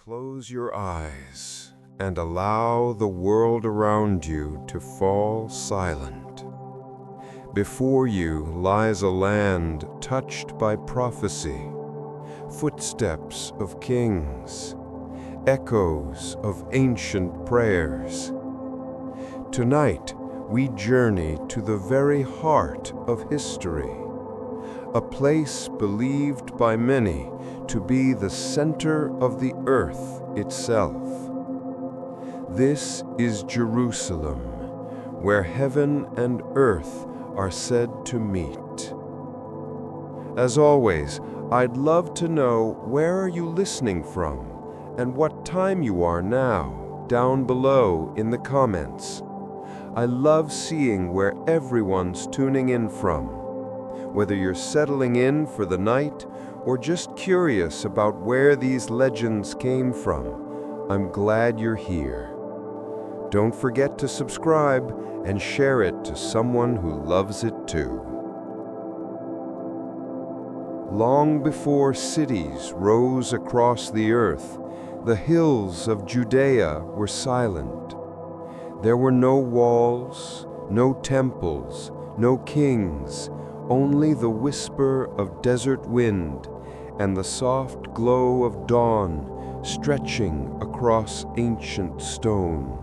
Close your eyes and allow the world around you to fall silent. Before you lies a land touched by prophecy, footsteps of kings, echoes of ancient prayers. Tonight, we journey to the very heart of history, a place believed by many to be the center of the earth itself. This is Jerusalem, where heaven and earth are said to meet. As always, I'd love to know where are you listening from and what time you are now, down below in the comments. I love seeing where everyone's tuning in from. Whether you're settling in for the night or just curious about where these legends came from, I'm glad you're here. Don't forget to subscribe and share it to someone who loves it too. Long before cities rose across the earth, the hills of Judea were silent. There were no walls, no temples, no kings, only the whisper of desert wind and the soft glow of dawn stretching across ancient stone.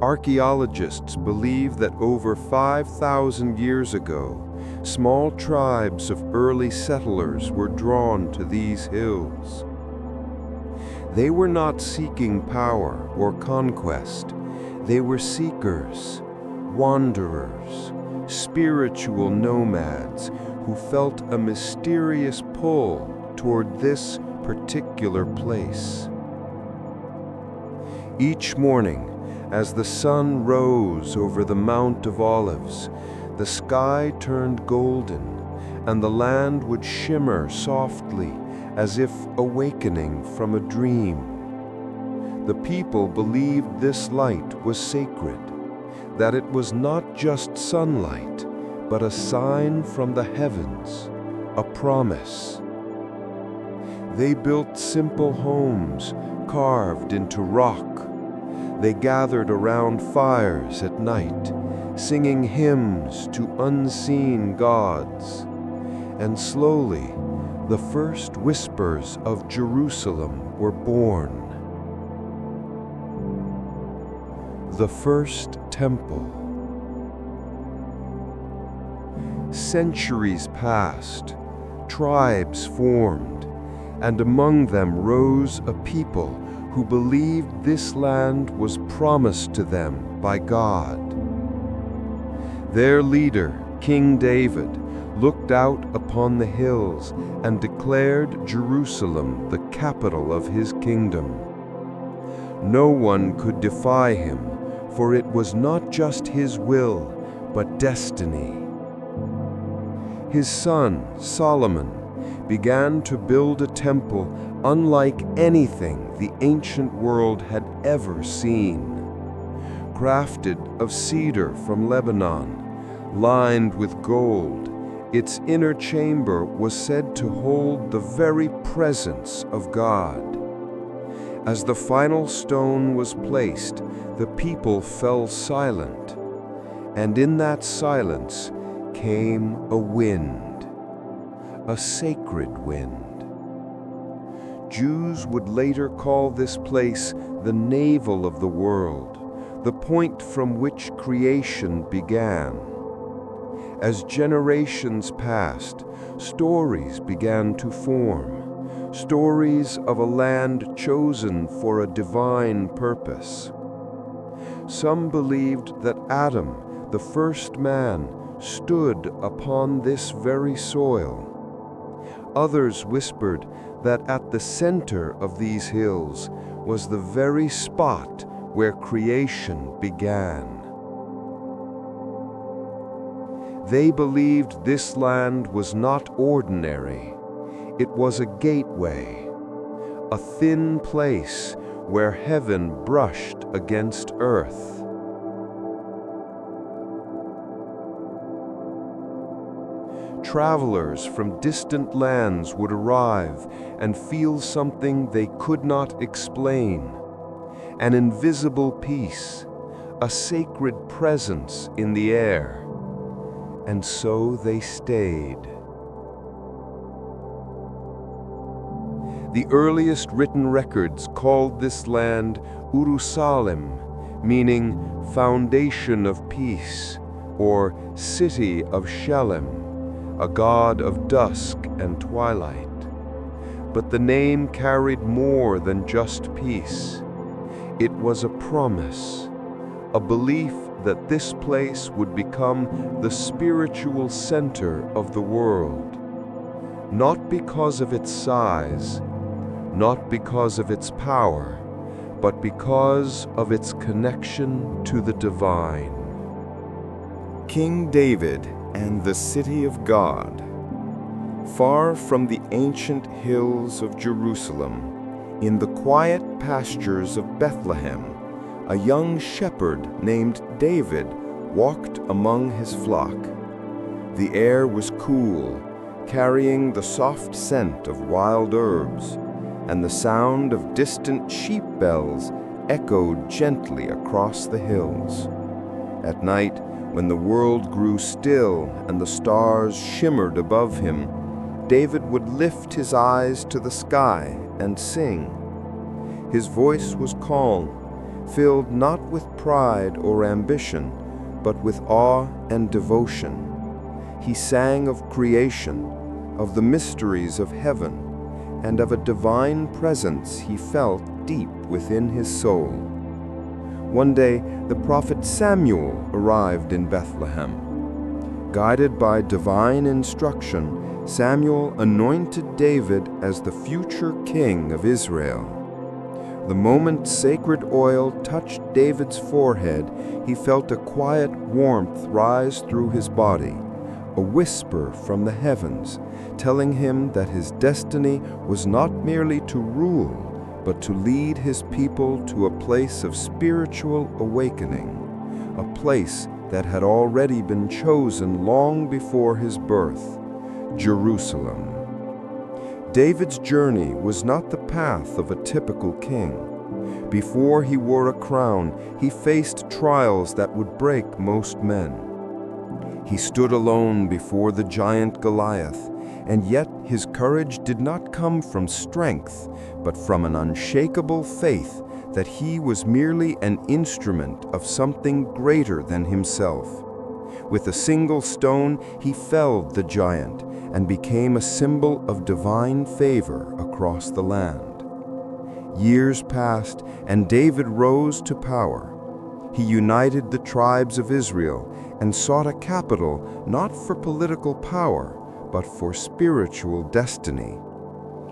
Archaeologists believe that over 5,000 years ago, small tribes of early settlers were drawn to these hills. They were not seeking power or conquest. They were seekers, wanderers, spiritual nomads who felt a mysterious pull toward this particular place. Each morning, as the sun rose over the Mount of Olives, the sky turned golden, and the land would shimmer softly as if awakening from a dream. The people believed this light was sacred, that it was not just sunlight, but a sign from the heavens, a promise. They built simple homes carved into rock. They gathered around fires at night, singing hymns to unseen gods. And slowly, the first whispers of Jerusalem were born. The first temple. Centuries passed, tribes formed, and among them rose a people who believed this land was promised to them by God. Their leader, King David, looked out upon the hills and declared Jerusalem the capital of his kingdom. No one could defy him, for it was not just his will, but destiny. His son, Solomon, began to build a temple unlike anything the ancient world had ever seen. Crafted of cedar from Lebanon, lined with gold, its inner chamber was said to hold the very presence of God. As the final stone was placed, the people fell silent, and in that silence came a wind, a sacred wind. Jews would later call this place the navel of the world, the point from which creation began. As generations passed, stories began to form. Stories of a land chosen for a divine purpose. Some believed that Adam, the first man, stood upon this very soil. Others whispered that at the center of these hills was the very spot where creation began. They believed this land was not ordinary. It was a gateway, a thin place where heaven brushed against earth. travelers from distant lands would arrive and feel something they could not explain. An invisible peace, a sacred presence in the air. And so they stayed. The earliest written records called this land Jerusalem, meaning foundation of peace, or city of Shalem, a god of dusk and twilight. But the name carried more than just peace. It was a promise, a belief that this place would become the spiritual center of the world, not because of its size, not because of its power, but because of its connection to the divine. King David and the City of God. Far from the ancient hills of Jerusalem, in the quiet pastures of Bethlehem, a young shepherd named David walked among his flock. The air was cool, carrying the soft scent of wild herbs, and the sound of distant sheep bells echoed gently across the hills. At night, when the world grew still and the stars shimmered above him, David would lift his eyes to the sky and sing. His voice was calm, filled not with pride or ambition, but with awe and devotion. He sang of creation, of the mysteries of heaven, and of a divine presence he felt deep within his soul. One day, the prophet Samuel arrived in Bethlehem. Guided by divine instruction, Samuel anointed David as the future king of Israel. The moment sacred oil touched David's forehead, he felt a quiet warmth rise through his body, a whisper from the heavens, telling him that his destiny was not merely to rule, but to lead his people to a place of spiritual awakening, a place that had already been chosen long before his birth, Jerusalem. David's journey was not the path of a typical king. Before he wore a crown, he faced trials that would break most men. He stood alone before the giant Goliath, and yet his courage did not come from strength, but from an unshakable faith that he was merely an instrument of something greater than himself. With a single stone, he felled the giant and became a symbol of divine favor across the land. Years passed, and David rose to power. He united the tribes of Israel and sought a capital not for political power, but for spiritual destiny.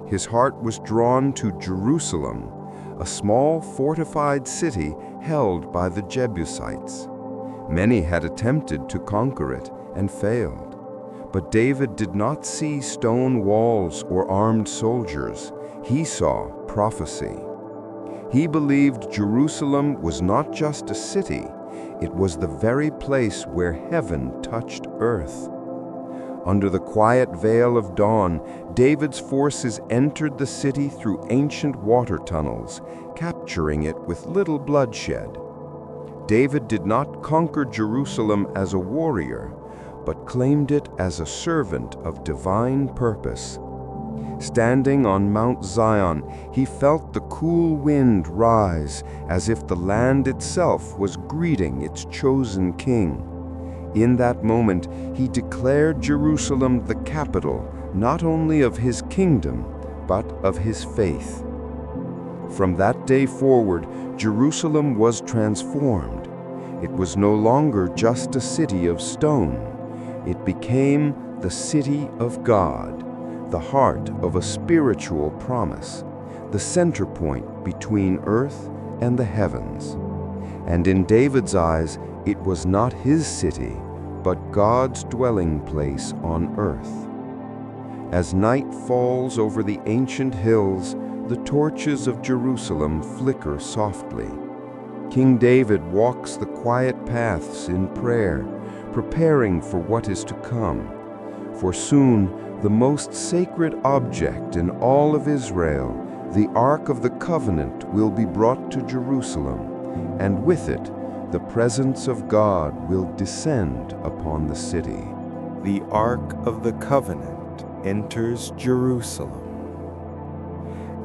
His heart was drawn to Jerusalem, a small fortified city held by the Jebusites. Many had attempted to conquer it and failed. But David did not see stone walls or armed soldiers. He saw prophecy. He believed Jerusalem was not just a city, it was the very place where heaven touched earth. Under the quiet veil of dawn, David's forces entered the city through ancient water tunnels, capturing it with little bloodshed. David did not conquer Jerusalem as a warrior, but claimed it as a servant of divine purpose. Standing on Mount Zion, he felt the cool wind rise as if the land itself was greeting its chosen king. In that moment, he declared Jerusalem the capital not only of his kingdom, but of his faith. From that day forward, Jerusalem was transformed. It was no longer just a city of stone. It became the city of God, the heart of a spiritual promise, the center point between earth and the heavens. And in David's eyes, it was not his city, but God's dwelling place on earth. As night falls over the ancient hills, the torches of Jerusalem flicker softly. King David walks the quiet paths in prayer, preparing for what is to come, for soon the most sacred object in all of Israel, the Ark of the Covenant, will be brought to Jerusalem, and with it the presence of God will descend upon the city. The Ark of the Covenant enters Jerusalem.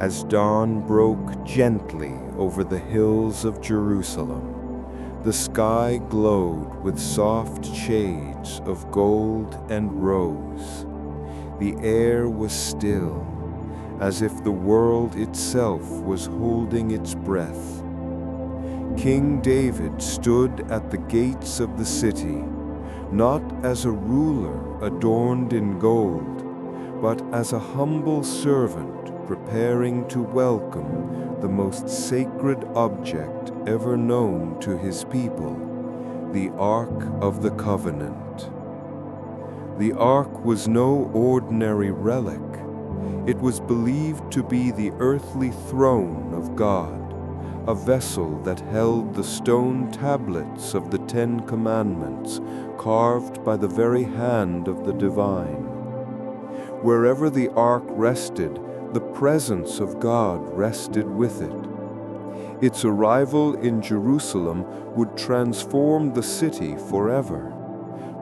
As dawn broke gently over the hills of Jerusalem, the sky glowed with soft shades of gold and rose. The air was still, as if the world itself was holding its breath. King David stood at the gates of the city, not as a ruler adorned in gold, but as a humble servant preparing to welcome the most sacred object ever known to his people, the Ark of the Covenant. The Ark was no ordinary relic. It was believed to be the earthly throne of God, a vessel that held the stone tablets of the 10 Commandments, carved by the very hand of the divine. Wherever the Ark rested, the presence of God rested with it. Its arrival in Jerusalem would transform the city forever,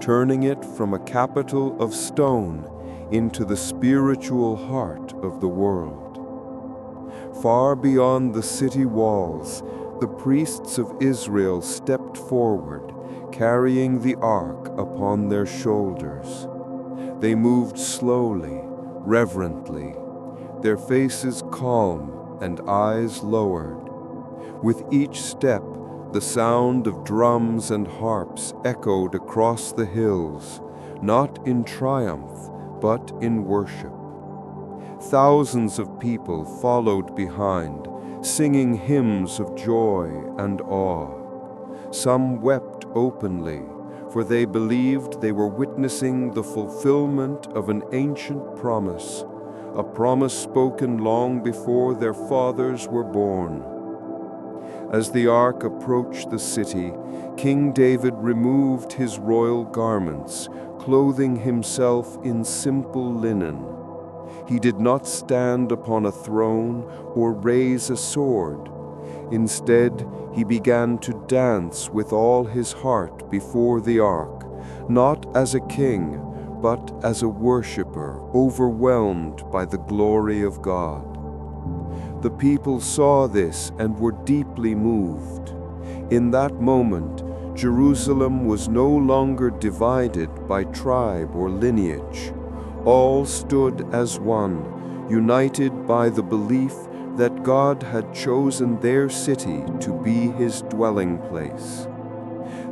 turning it from a capital of stone into the spiritual heart of the world. Far beyond the city walls, the priests of Israel stepped forward, carrying the ark upon their shoulders. They moved slowly, reverently, their faces calm and eyes lowered. With each step, the sound of drums and harps echoed across the hills, not in triumph, but in worship. Thousands of people followed behind, singing hymns of joy and awe. Some wept openly, for they believed they were witnessing the fulfillment of an ancient promise, a promise spoken long before their fathers were born. As the ark approached the city, King David removed his royal garments, clothing himself in simple linen. He did not stand upon a throne or raise a sword. Instead, he began to dance with all his heart before the ark, not as a king, but as a worshipper overwhelmed by the glory of God. The people saw this and were deeply moved. In that moment, Jerusalem was no longer divided by tribe or lineage. All stood as one, united by the belief that God had chosen their city to be his dwelling place.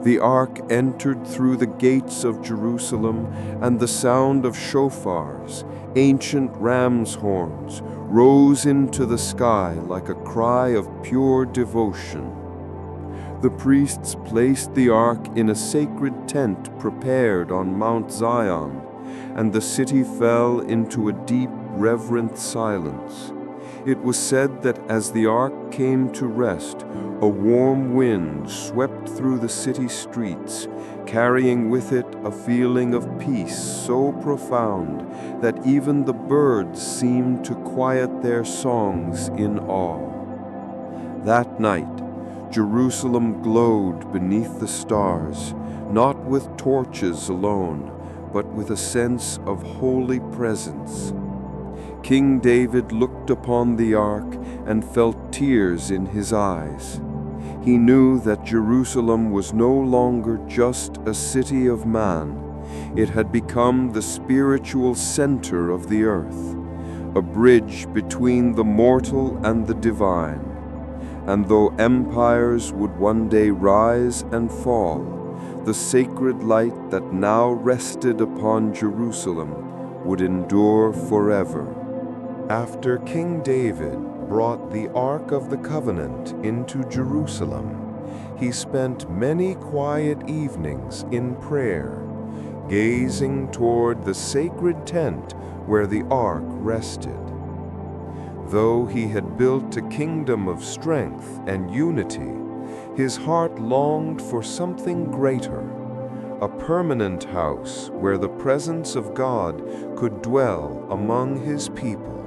The ark entered through the gates of Jerusalem, and the sound of shofars, ancient ram's horns, rose into the sky like a cry of pure devotion. The priests placed the ark in a sacred tent prepared on Mount Zion, and the city fell into a deep, reverent silence. It was said that as the ark came to rest, a warm wind swept through the city streets, carrying with it a feeling of peace so profound that even the birds seemed to quiet their songs in awe. That night, Jerusalem glowed beneath the stars, not with torches alone, but with a sense of holy presence. King David looked upon the ark and felt tears in his eyes. He knew that Jerusalem was no longer just a city of man. It had become the spiritual center of the earth, a bridge between the mortal and the divine. And though empires would one day rise and fall, the sacred light that now rested upon Jerusalem would endure forever. After King David brought the Ark of the Covenant into Jerusalem, he spent many quiet evenings in prayer, gazing toward the sacred tent where the Ark rested. Though he had built a kingdom of strength and unity, his heart longed for something greater, a permanent house where the presence of God could dwell among His people.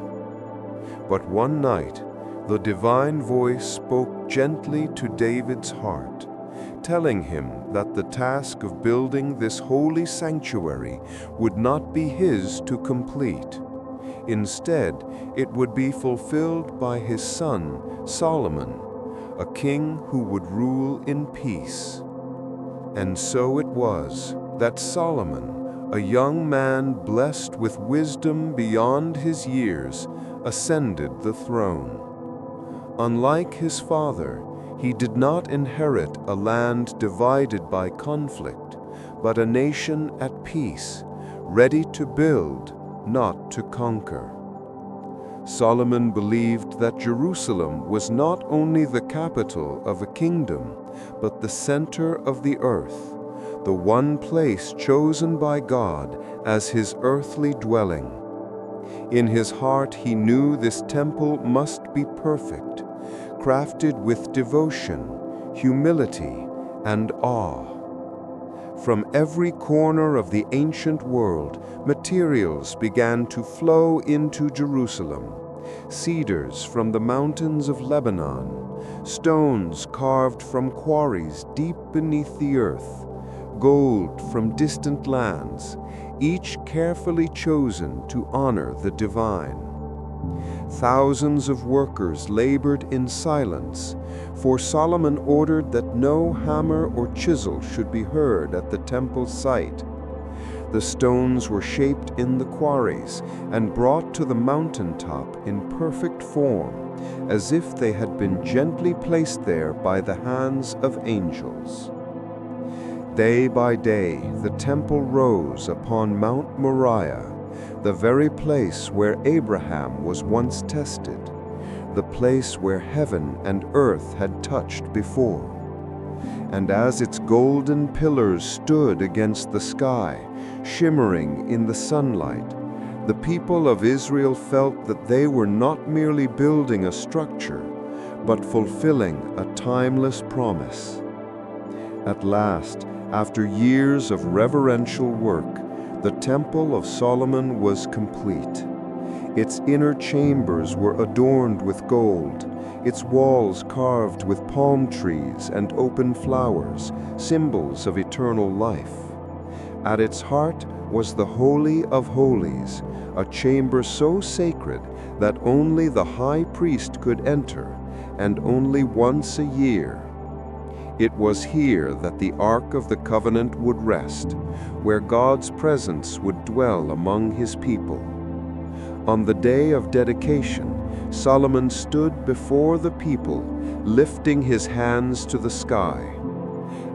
But one night, the divine voice spoke gently to David's heart, telling him that the task of building this holy sanctuary would not be his to complete. Instead, it would be fulfilled by his son, Solomon, a king who would rule in peace. And so it was that Solomon, a young man blessed with wisdom beyond his years, ascended the throne. Unlike his father, he did not inherit a land divided by conflict, but a nation at peace, ready to build, not to conquer. Solomon believed that Jerusalem was not only the capital of a kingdom, but the center of the earth, the one place chosen by God as his earthly dwelling. In his heart he knew this temple must be perfect, crafted with devotion, humility, and awe. From every corner of the ancient world, materials began to flow into Jerusalem. Cedars from the mountains of Lebanon, stones carved from quarries deep beneath the earth, gold from distant lands, each carefully chosen to honor the divine. Thousands of workers labored in silence, for Solomon ordered that no hammer or chisel should be heard at the temple site. The stones were shaped in the quarries and brought to the mountaintop in perfect form, as if they had been gently placed there by the hands of angels. Day by day, the temple rose upon Mount Moriah, the very place where Abraham was once tested, the place where heaven and earth had touched before. And as its golden pillars stood against the sky, shimmering in the sunlight, the people of Israel felt that they were not merely building a structure, but fulfilling a timeless promise. At last, after years of reverential work, the Temple of Solomon was complete. Its inner chambers were adorned with gold, its walls carved with palm trees and open flowers, symbols of eternal life. At its heart was the Holy of Holies, a chamber so sacred that only the high priest could enter, and only once a year. It was here that the Ark of the Covenant would rest, where God's presence would dwell among His people. On the day of dedication, Solomon stood before the people, lifting his hands to the sky.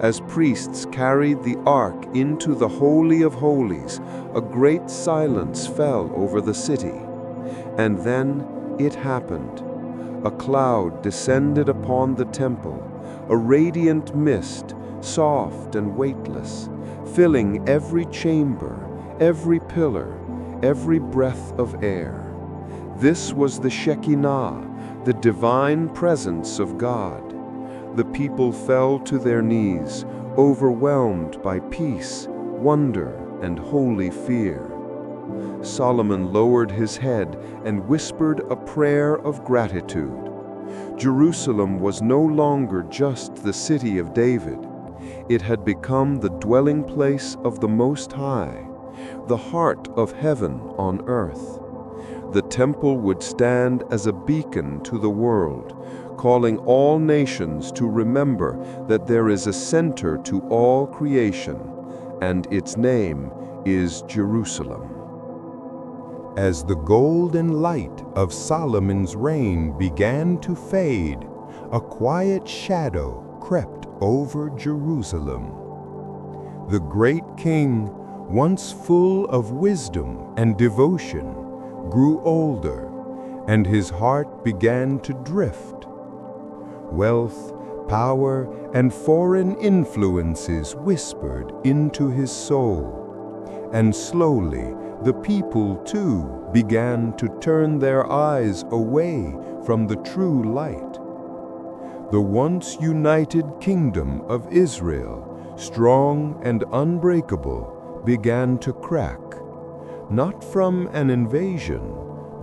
As priests carried the Ark into the Holy of Holies, a great silence fell over the city. And then it happened. A cloud descended upon the temple, a radiant mist, soft and weightless, filling every chamber, every pillar, every breath of air. This was the Shekinah, the divine presence of God. The people fell to their knees, overwhelmed by peace, wonder, and holy fear. Solomon lowered his head and whispered a prayer of gratitude. Jerusalem was no longer just the city of David. It had become the dwelling place of the Most High, the heart of heaven on earth. The temple would stand as a beacon to the world, calling all nations to remember that there is a center to all creation, and its name is Jerusalem. As the golden light of Solomon's reign began to fade, a quiet shadow crept over Jerusalem. The great king, once full of wisdom and devotion, grew older, and his heart began to drift. Wealth, power, and foreign influences whispered into his soul, and slowly the people too began to turn their eyes away from the true light. The once united kingdom of Israel strong and unbreakable, began to crack, not from an invasion,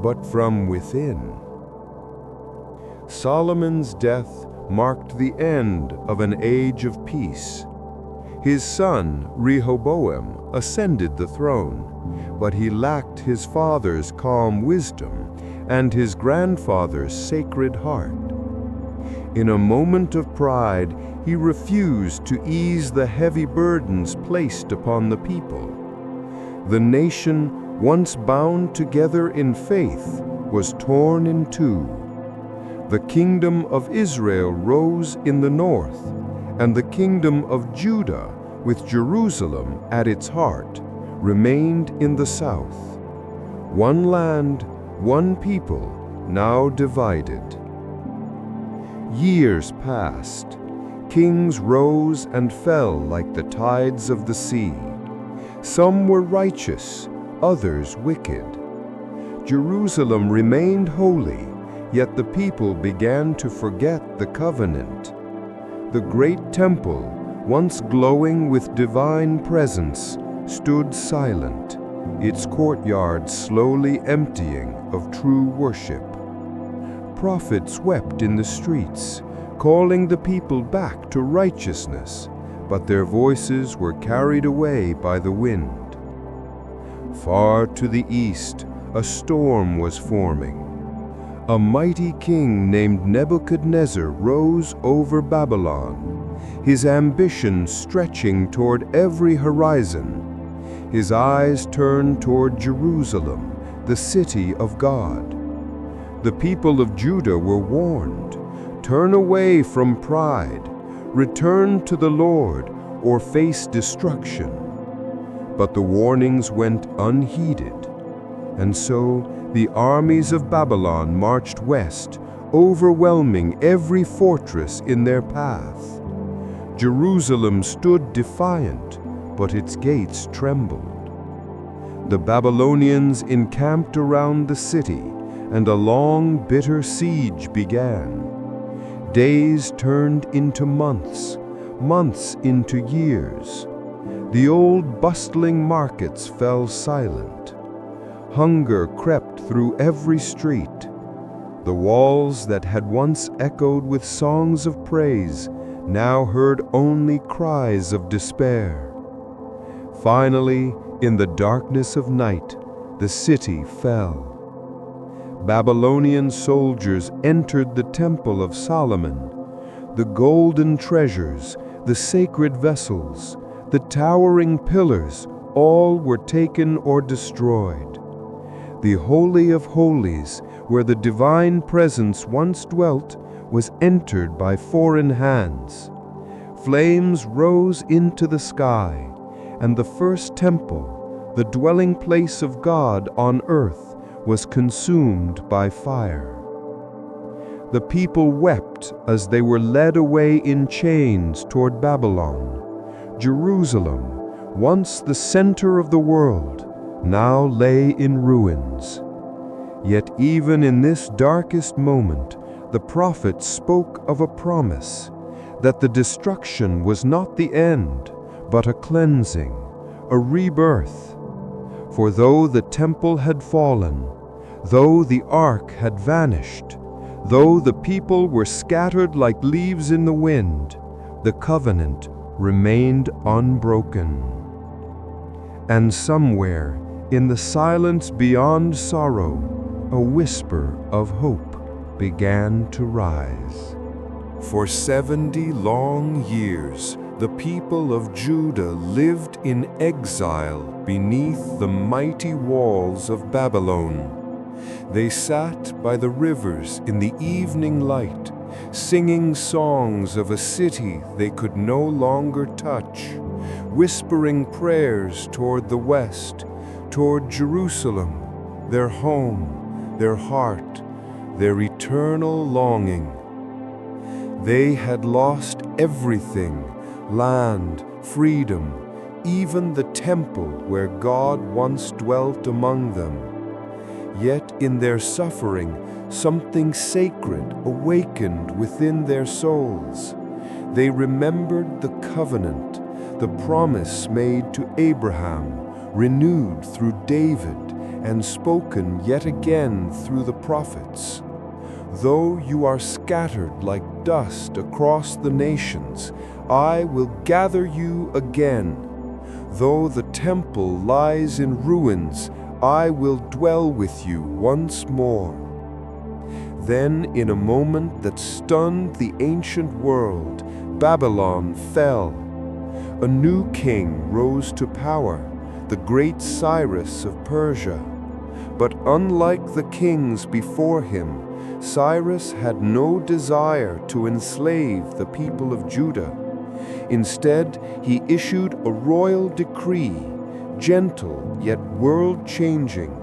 but from within. Solomon's death marked the end of an age of peace. His son, Rehoboam, ascended the throne, but he lacked his father's calm wisdom and his grandfather's sacred heart. In a moment of pride, he refused to ease the heavy burdens placed upon the people. The nation, once bound together in faith, was torn in two. The kingdom of Israel rose in the north, and the kingdom of Judah, with Jerusalem at its heart, remained in the south. One land, one people, now divided. Years passed. Kings rose and fell like the tides of the sea. Some were righteous, others wicked. Jerusalem remained holy, yet the people began to forget the covenant. The great temple, once glowing with divine presence, stood silent, its courtyard slowly emptying of true worship. Prophets wept in the streets, calling the people back to righteousness, but their voices were carried away by the wind. Far to the east, a storm was forming. A mighty king named Nebuchadnezzar rose over Babylon, his ambition stretching toward every horizon. His eyes turned toward Jerusalem, the city of God. The people of Judah were warned, "Turn away from pride, return to the Lord, or face destruction." But the warnings went unheeded, and so the armies of Babylon marched west, overwhelming every fortress in their path. Jerusalem stood defiant, but its gates trembled. The Babylonians encamped around the city, and a long, bitter siege began. Days turned into months, months into years. The old bustling markets fell silent. Hunger crept through every street. The walls that had once echoed with songs of praise now heard only cries of despair. Finally, in the darkness of night, the city fell. Babylonian soldiers entered the temple of Solomon. The golden treasures, the sacred vessels, the towering pillars, all were taken or destroyed. The Holy of Holies, where the divine presence once dwelt, was entered by foreign hands. Flames rose into the sky, and the first temple, the dwelling place of God on earth, was consumed by fire. The people wept as they were led away in chains toward Babylon. Jerusalem, once the center of the world, now lay in ruins. Yet even in this darkest moment, the prophet spoke of a promise, that the destruction was not the end, but a cleansing, a rebirth. For though the temple had fallen, though the ark had vanished, though the people were scattered like leaves in the wind, the covenant remained unbroken. And somewhere, in the silence beyond sorrow, a whisper of hope began to rise. For 70 long years, the people of Judah lived in exile beneath the mighty walls of Babylon. They sat by the rivers in the evening light, singing songs of a city they could no longer touch, whispering prayers toward the west, toward Jerusalem, their home, their heart, their eternal longing. They had lost everything: land, freedom, even the temple where God once dwelt among them. Yet in their suffering, something sacred awakened within their souls. They remembered the covenant, the promise made to Abraham, renewed through David, and spoken yet again through the prophets. Though you are scattered like dust across the nations, I will gather you again. Though the temple lies in ruins, I will dwell with you once more. Then, in a moment that stunned the ancient world, Babylon fell. A new king rose to power, the great Cyrus of Persia. But unlike the kings before him, Cyrus had no desire to enslave the people of Judah. Instead, he issued a royal decree, gentle yet world-changing.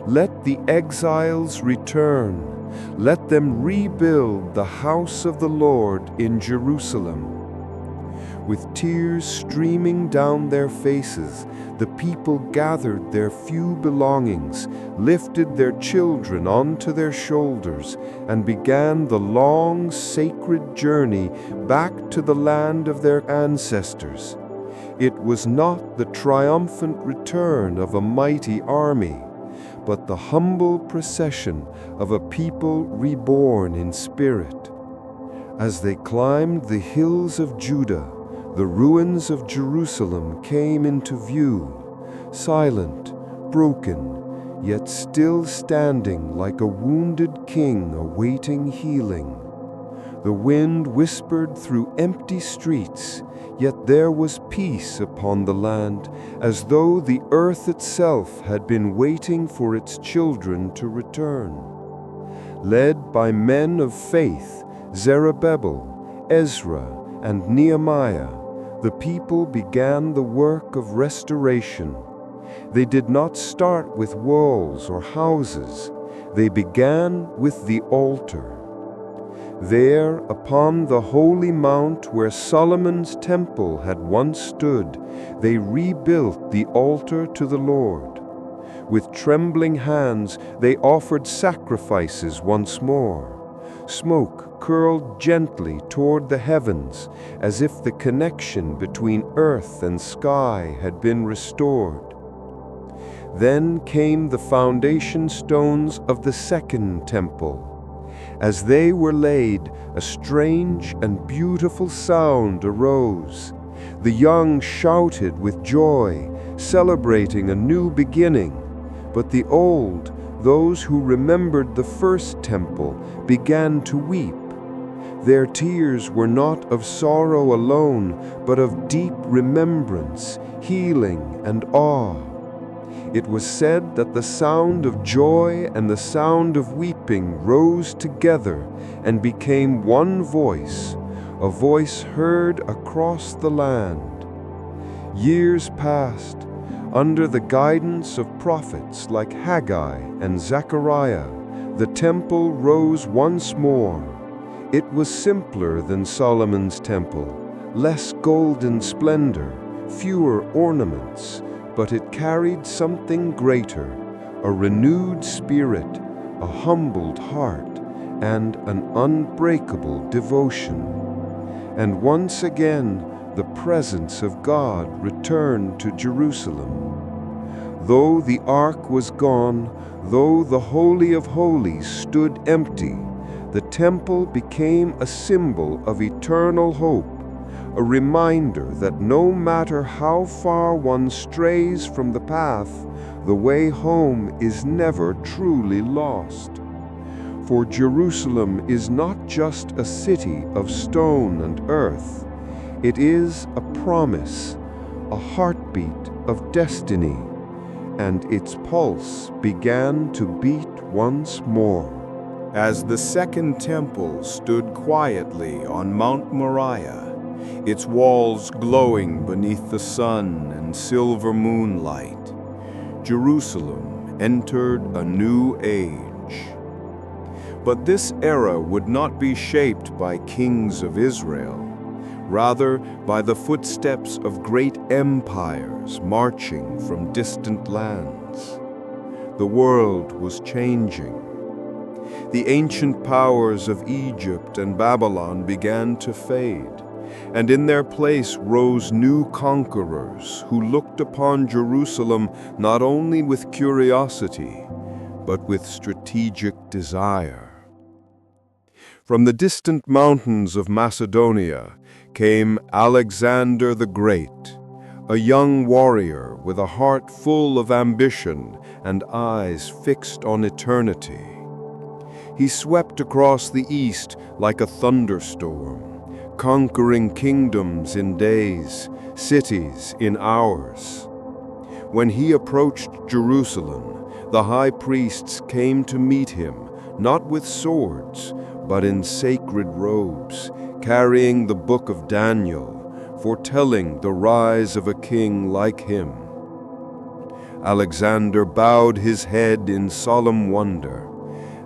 Let the exiles return. Let them rebuild the house of the Lord in Jerusalem. With tears streaming down their faces, the people gathered their few belongings, lifted their children onto their shoulders, and began the long, sacred journey back to the land of their ancestors. It was not the triumphant return of a mighty army, but the humble procession of a people reborn in spirit. As they climbed the hills of Judah, the ruins of Jerusalem came into view, silent, broken, yet still standing like a wounded king awaiting healing. The wind whispered through empty streets, yet there was peace upon the land, as though the earth itself had been waiting for its children to return. Led by men of faith, Zerubbabel, Ezra, and Nehemiah, the people began the work of restoration. They did not start with walls or houses. They began with the altar. There, upon the holy mount where Solomon's temple had once stood, they rebuilt the altar to the Lord. With trembling hands, they offered sacrifices once more. Smoke curled gently toward the heavens, as if the connection between earth and sky had been restored. Then came the foundation stones of the second temple. As they were laid, a strange and beautiful sound arose. The young shouted with joy, celebrating a new beginning. But the old, those who remembered the first temple, began to weep. Their tears were not of sorrow alone, but of deep remembrance, healing, and awe. It was said that the sound of joy and the sound of weeping rose together and became one voice, a voice heard across the land. Years passed. Under the guidance of prophets like Haggai and Zechariah, the temple rose once more. It was simpler than Solomon's temple, less golden splendor, fewer ornaments, but it carried something greater, a renewed spirit, a humbled heart, and an unbreakable devotion. And once again, the presence of God returned to Jerusalem. Though the ark was gone, though the Holy of Holies stood empty, the temple became a symbol of eternal hope, a reminder that no matter how far one strays from the path, the way home is never truly lost. For Jerusalem is not just a city of stone and earth. It is a promise, a heartbeat of destiny, and its pulse began to beat once more. As the second temple stood quietly on Mount Moriah, its walls glowing beneath the sun and silver moonlight, Jerusalem entered a new age. But this era would not be shaped by kings of Israel, rather by the footsteps of great empires marching from distant lands. The world was changing. The ancient powers of Egypt and Babylon began to fade, and in their place rose new conquerors who looked upon Jerusalem not only with curiosity, but with strategic desire. From the distant mountains of Macedonia came Alexander the Great, a young warrior with a heart full of ambition and eyes fixed on eternity. He swept across the east like a thunderstorm, conquering kingdoms in days, cities in hours. When he approached Jerusalem, the high priests came to meet him, not with swords, but in sacred robes, carrying the book of Daniel, foretelling the rise of a king like him. Alexander bowed his head in solemn wonder,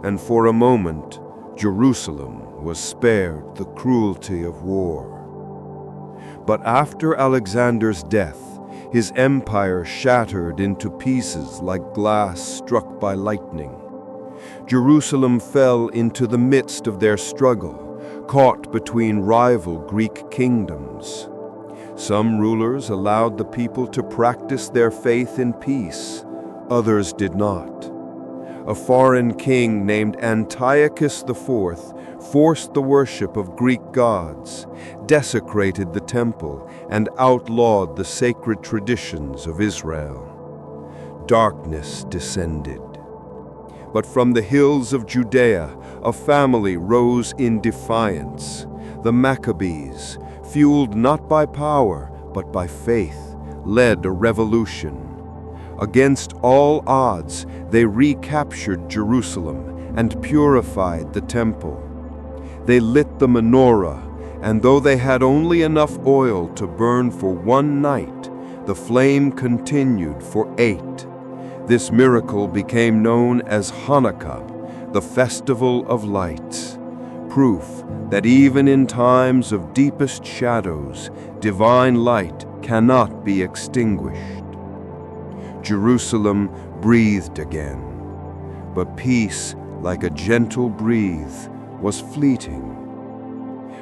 and for a moment Jerusalem was spared the cruelty of war. But after Alexander's death, his empire shattered into pieces like glass struck by lightning. Jerusalem fell into the midst of their struggle, caught between rival Greek kingdoms. Some rulers allowed the people to practice their faith in peace, others did not. A foreign king named Antiochus IV forced the worship of Greek gods, desecrated the temple, and outlawed the sacred traditions of Israel. Darkness descended. But from the hills of Judea, a family rose in defiance. The Maccabees, fueled not by power, but by faith, led a revolution. Against all odds, they recaptured Jerusalem and purified the temple. They lit the menorah, and though they had only enough oil to burn for one night, the flame continued for 8. This miracle became known as Hanukkah, the Festival of Lights, proof that even in times of deepest shadows, divine light cannot be extinguished. Jerusalem breathed again, but peace, like a gentle breeze, was fleeting.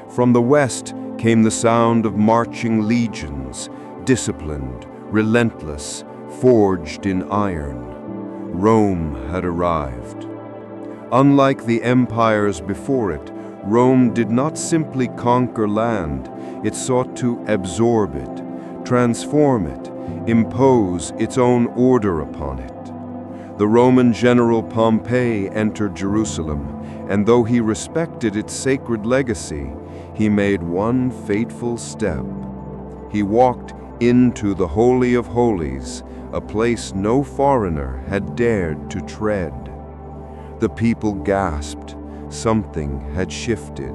From the west came the sound of marching legions, disciplined, relentless, forged in iron. Rome had arrived. Unlike the empires before it, Rome did not simply conquer land, it sought to absorb it, transform it, impose its own order upon it. The Roman general Pompey entered Jerusalem, and though he respected its sacred legacy, he made one fateful step. He walked into the Holy of Holies, a place no foreigner had dared to tread. The people gasped. Something had shifted.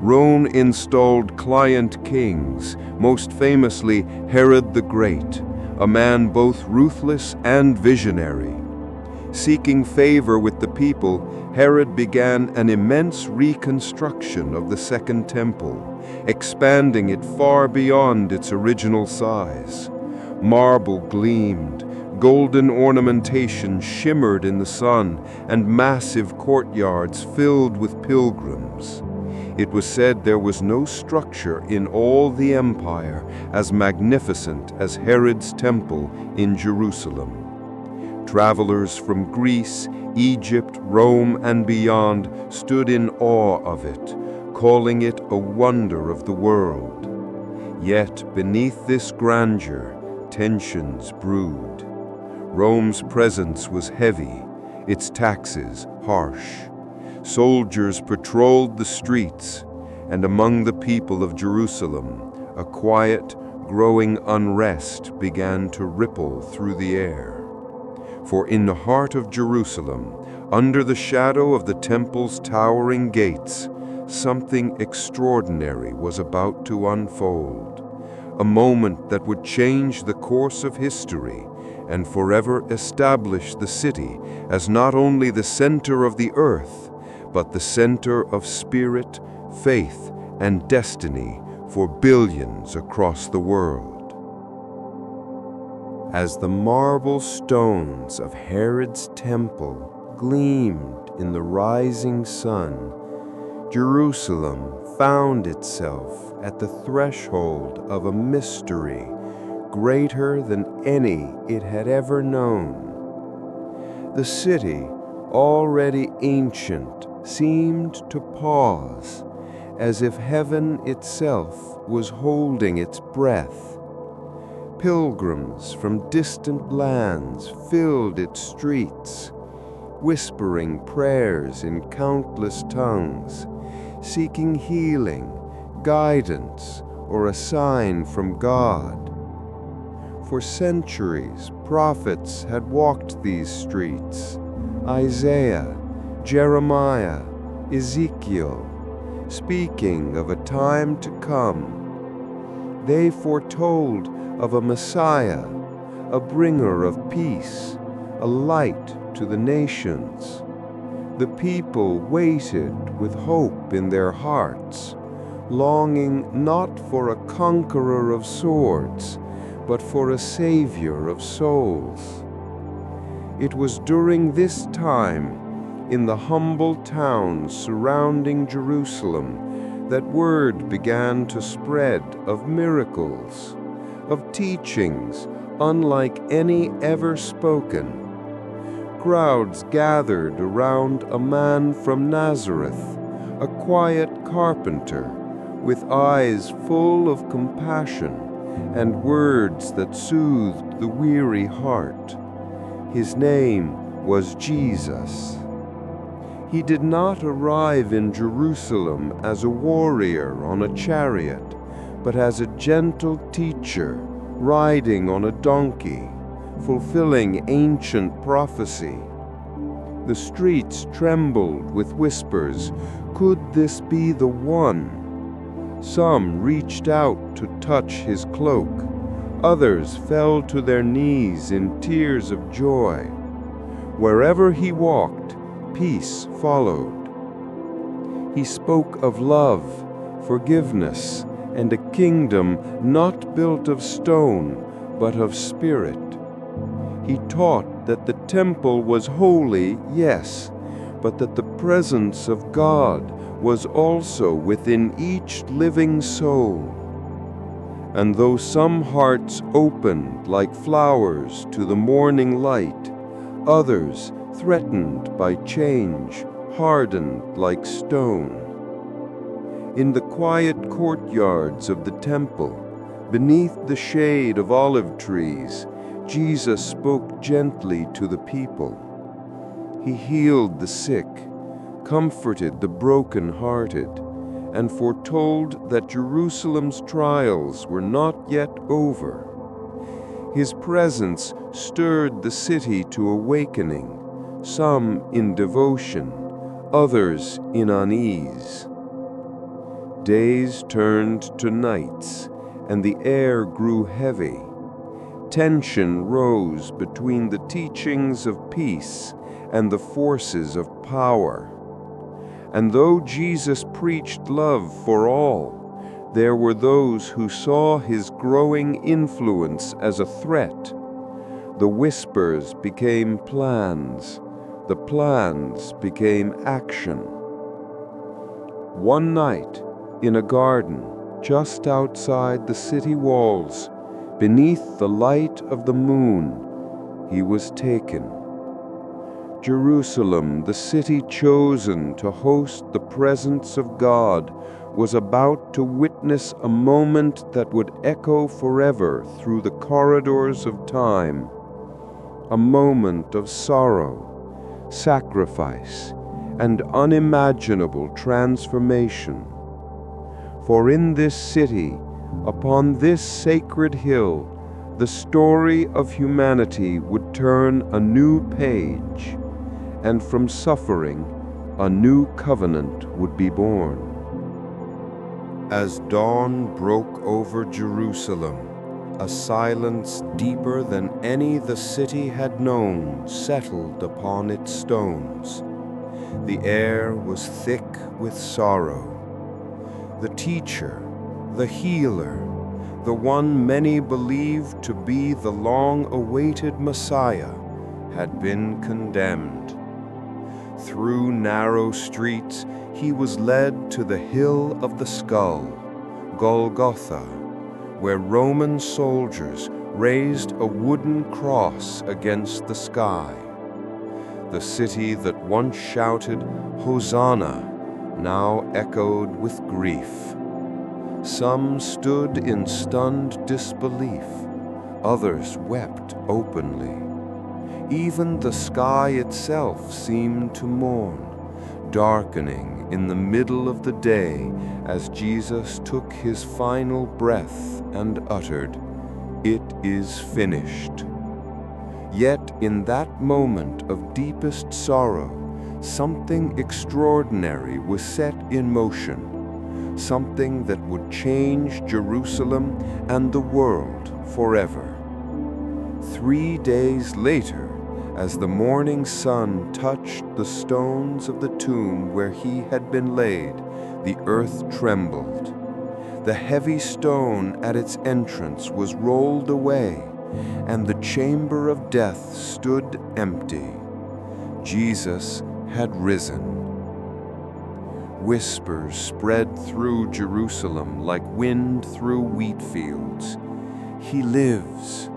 Rome installed client kings, most famously Herod the Great, a man both ruthless and visionary. Seeking favor with the people, Herod began an immense reconstruction of the Second Temple, expanding it far beyond its original size. Marble gleamed, golden ornamentation shimmered in the sun, and massive courtyards filled with pilgrims. It was said there was no structure in all the empire as magnificent as Herod's temple in Jerusalem. Travelers from Greece, Egypt, Rome, and beyond stood in awe of it, calling it a wonder of the world. Yet beneath this grandeur, tensions brewed. Rome's presence was heavy, its taxes harsh. Soldiers patrolled the streets, and among the people of Jerusalem, a quiet, growing unrest began to ripple through the air. For in the heart of Jerusalem, under the shadow of the temple's towering gates, something extraordinary was about to unfold, a moment that would change the course of history and forever establish the city as not only the center of the earth, but the center of spirit, faith, and destiny for billions across the world. As the marble stones of Herod's temple gleamed in the rising sun, Jerusalem found itself at the threshold of a mystery greater than any it had ever known. The city, already ancient, seemed to pause, as if heaven itself was holding its breath. Pilgrims from distant lands filled its streets, whispering prayers in countless tongues, seeking healing, guidance, or a sign from God. For centuries, prophets had walked these streets: Isaiah, Jeremiah, Ezekiel, speaking of a time to come. They foretold of a Messiah, a bringer of peace, a light to the nations. The people waited with hope in their hearts, longing not for a conqueror of swords, but for a savior of souls. It was during this time, in the humble towns surrounding Jerusalem, that word began to spread of miracles, of teachings unlike any ever spoken. Crowds gathered around a man from Nazareth, a quiet carpenter, with eyes full of compassion and words that soothed the weary heart. His name was Jesus. He did not arrive in Jerusalem as a warrior on a chariot, but as a gentle teacher riding on a donkey, fulfilling ancient prophecy. The streets trembled with whispers, "Could this be the one?" Some reached out to touch his cloak. Others fell to their knees in tears of joy. Wherever he walked, peace followed. He spoke of love, forgiveness, and a kingdom not built of stone, but of spirit. He taught that the temple was holy, yes, but that the presence of God was also within each living soul. And though some hearts opened like flowers to the morning light, others, threatened by change, hardened like stone. In the quiet courtyards of the temple, beneath the shade of olive trees, Jesus spoke gently to the people. He healed the sick, comforted the broken-hearted, and foretold that Jerusalem's trials were not yet over. His presence stirred the city to awakening, some in devotion, others in unease. Days turned to nights, and the air grew heavy. Tension rose between the teachings of peace and the forces of power. And though Jesus preached love for all, there were those who saw his growing influence as a threat. The whispers became plans. The plans became action. One night, in a garden just outside the city walls, beneath the light of the moon, he was taken. Jerusalem, the city chosen to host the presence of God, was about to witness a moment that would echo forever through the corridors of time. A moment of sorrow, sacrifice, and unimaginable transformation. For in this city, upon this sacred hill, the story of humanity would turn a new page, and from suffering, a new covenant would be born. As dawn broke over Jerusalem, a silence deeper than any the city had known settled upon its stones. The air was thick with sorrow. The teacher, the healer, the one many believed to be the long-awaited Messiah, had been condemned. Through narrow streets, he was led to the Hill of the Skull, Golgotha, where Roman soldiers raised a wooden cross against the sky. The city that once shouted, "Hosanna," now echoed with grief. Some stood in stunned disbelief, others wept openly. Even the sky itself seemed to mourn, darkening in the middle of the day as Jesus took his final breath and uttered, "It is finished." Yet in that moment of deepest sorrow, something extraordinary was set in motion, something that would change Jerusalem and the world forever. 3 days later, as the morning sun touched the stones of the tomb where he had been laid, the earth trembled. The heavy stone at its entrance was rolled away, and the chamber of death stood empty. Jesus had risen. Whispers spread through Jerusalem like wind through wheat fields. He lives.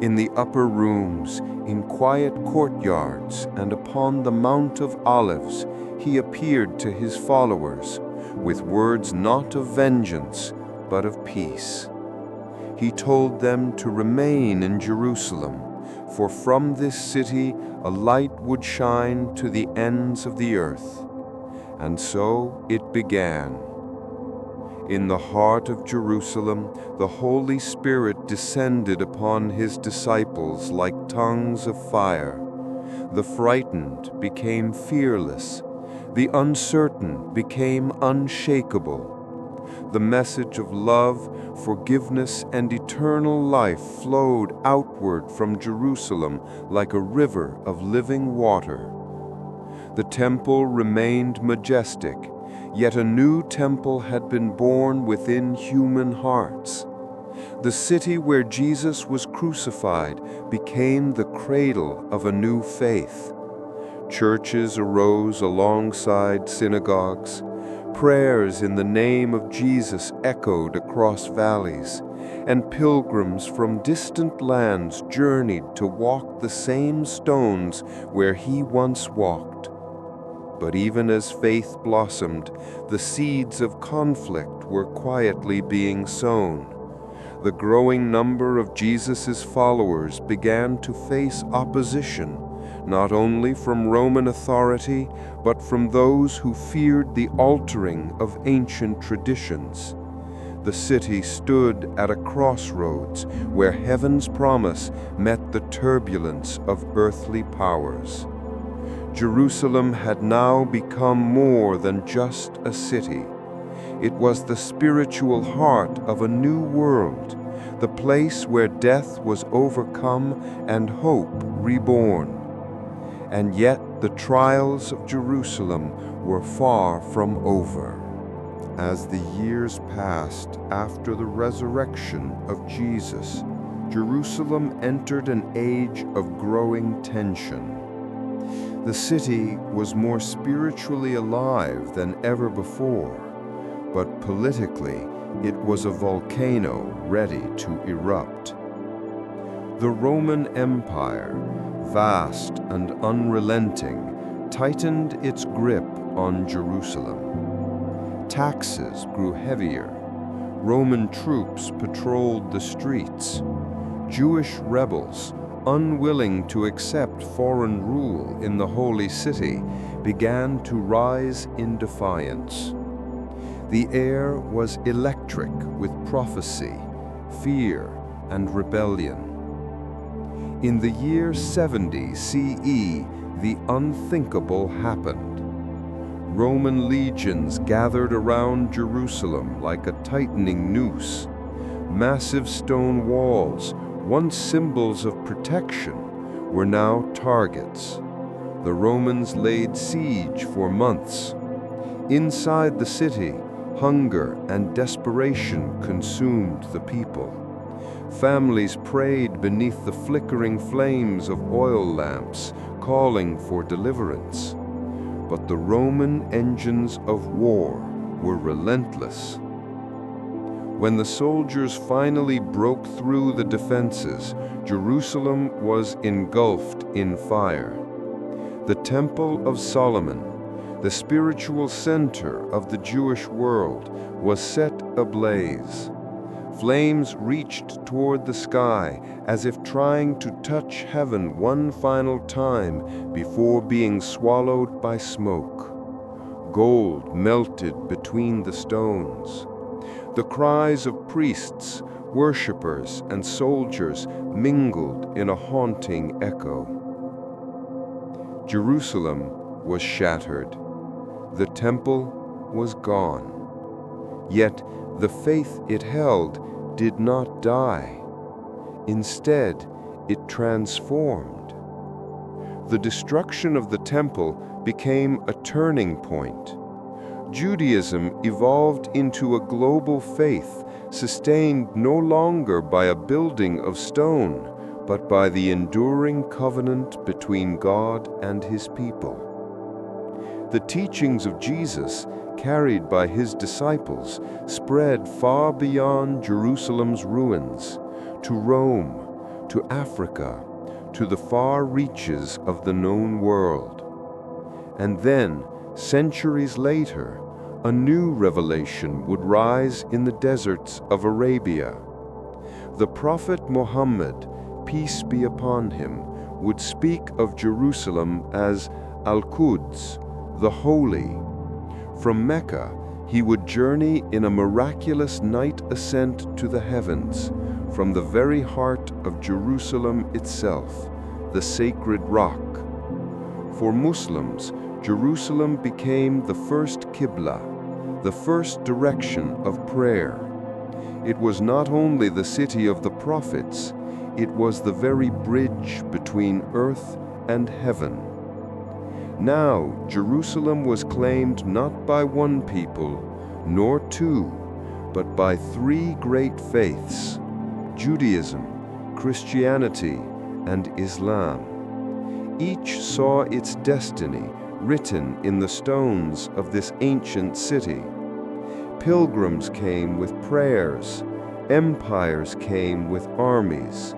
In the upper rooms, in quiet courtyards, and upon the Mount of Olives, he appeared to his followers with words not of vengeance, but of peace. He told them to remain in Jerusalem, for from this city a light would shine to the ends of the earth. And so it began. In the heart of Jerusalem, the Holy Spirit descended upon his disciples like tongues of fire. The frightened became fearless. The uncertain became unshakable. The message of love, forgiveness, and eternal life flowed outward from Jerusalem like a river of living water. The temple remained majestic, yet a new temple had been born within human hearts. The city where Jesus was crucified became the cradle of a new faith. Churches arose alongside synagogues. Prayers in the name of Jesus echoed across valleys, and pilgrims from distant lands journeyed to walk the same stones where he once walked. But even as faith blossomed, the seeds of conflict were quietly being sown. The growing number of Jesus' followers began to face opposition, not only from Roman authority, but from those who feared the altering of ancient traditions. The city stood at a crossroads where heaven's promise met the turbulence of earthly powers. Jerusalem had now become more than just a city. It was the spiritual heart of a new world, the place where death was overcome and hope reborn. And yet the trials of Jerusalem were far from over. As the years passed after the resurrection of Jesus, Jerusalem entered an age of growing tension. The city was more spiritually alive than ever before, but politically it was a volcano ready to erupt. The Roman Empire, vast and unrelenting, tightened its grip on Jerusalem. Taxes grew heavier. Roman troops patrolled the streets. Jewish rebels, unwilling to accept foreign rule in the holy city, began to rise in defiance. The air was electric with prophecy, fear, and rebellion. In the year 70 CE, the unthinkable happened. Roman legions gathered around Jerusalem like a tightening noose. Massive stone walls, once symbols of protection, were now targets. The Romans laid siege for months. Inside the city, hunger and desperation consumed the people. Families prayed beneath the flickering flames of oil lamps, calling for deliverance. but the Roman engines of war were relentless. When the soldiers finally broke through the defenses, Jerusalem was engulfed in fire. The Temple of Solomon, the spiritual center of the Jewish world, was set ablaze. Flames reached toward the sky as if trying to touch heaven one final time before being swallowed by smoke. Gold melted between the stones. The cries of priests, worshippers, and soldiers mingled in a haunting echo. Jerusalem was shattered. The temple was gone. Yet the faith it held did not die. Instead, it transformed. The destruction of the temple became a turning point. Judaism evolved into a global faith, sustained no longer by a building of stone, but by the enduring covenant between God and His people. The teachings of Jesus, carried by His disciples, spread far beyond Jerusalem's ruins, to Rome, to Africa, to the far reaches of the known world. And then, centuries later, a new revelation would rise in the deserts of Arabia. The Prophet Muhammad, peace be upon him, would speak of Jerusalem as Al-Quds, the Holy. From Mecca, he would journey in a miraculous night ascent to the heavens, from the very heart of Jerusalem itself, the sacred rock. For Muslims, Jerusalem became the first Qibla, the first direction of prayer. It was not only the city of the prophets, it was the very bridge between earth and heaven. Now, Jerusalem was claimed not by one people, nor two, but by three great faiths: Judaism, Christianity, and Islam. Each saw its destiny written in the stones of this ancient city. Pilgrims came with prayers, empires came with armies.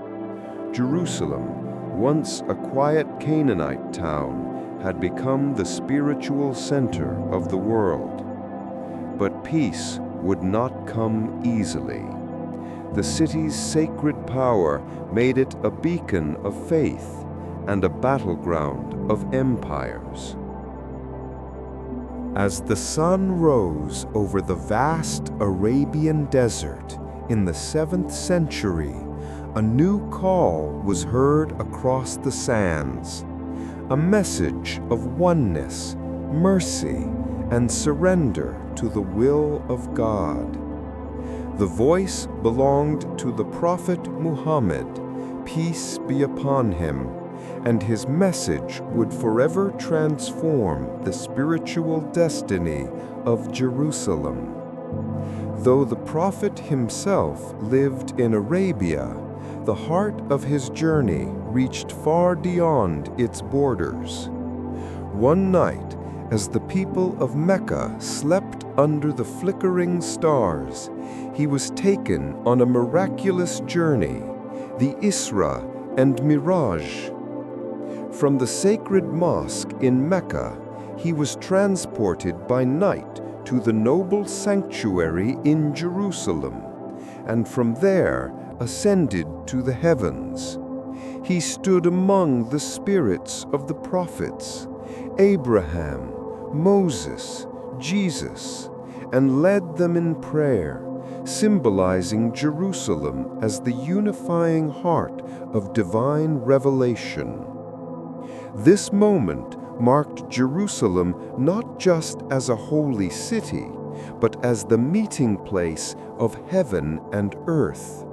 Jerusalem, once a quiet Canaanite town, had become the spiritual center of the world. But peace would not come easily. The city's sacred power made it a beacon of faith and a battleground of empires. As the sun rose over the vast Arabian desert in the 7th century, a new call was heard across the sands, a message of oneness, mercy, and surrender to the will of God. The voice belonged to the Prophet Muhammad, peace be upon him, and his message would forever transform the spiritual destiny of Jerusalem. Though the Prophet himself lived in Arabia, the heart of his journey reached far beyond its borders. One night, as the people of Mecca slept under the flickering stars, he was taken on a miraculous journey, the Isra and Miraj. From the sacred mosque in Mecca, he was transported by night to the noble sanctuary in Jerusalem, and from there ascended to the heavens. He stood among the spirits of the prophets, Abraham, Moses, Jesus, and led them in prayer, symbolizing Jerusalem as the unifying heart of divine revelation. This moment marked Jerusalem not just as a holy city, but as the meeting place of heaven and earth.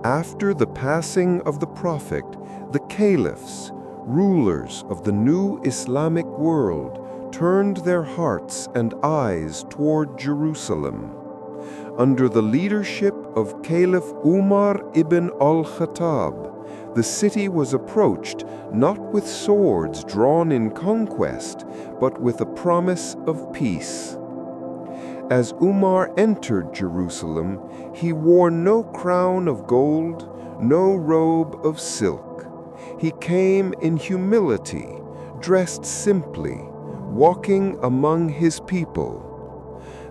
After the passing of the Prophet, the caliphs, rulers of the new Islamic world, turned their hearts and eyes toward Jerusalem. Under the leadership of Caliph Umar ibn al-Khattab, The city was approached not with swords drawn in conquest, but with a promise of peace. As Umar entered Jerusalem, he wore no crown of gold, no robe of silk. He came in humility, dressed simply, walking among his people.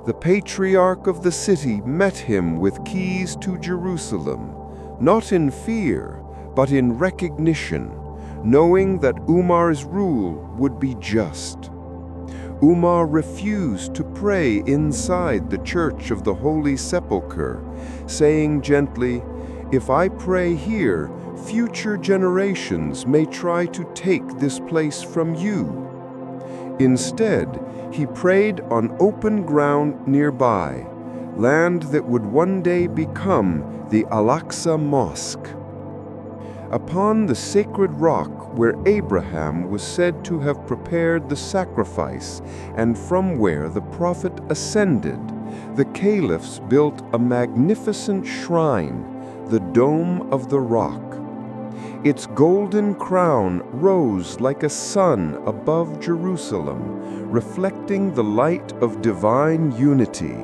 The patriarch of the city met him with keys to Jerusalem, not in fear, but in recognition, knowing that Umar's rule would be just. Umar refused to pray inside the Church of the Holy Sepulchre, saying gently, "If I pray here, future generations may try to take this place from you." Instead, he prayed on open ground nearby, land that would one day become the Al-Aqsa Mosque. Upon the sacred rock where Abraham was said to have prepared the sacrifice and from where the prophet ascended, the caliphs built a magnificent shrine, the Dome of the Rock. Its golden crown rose like a sun above Jerusalem, reflecting the light of divine unity.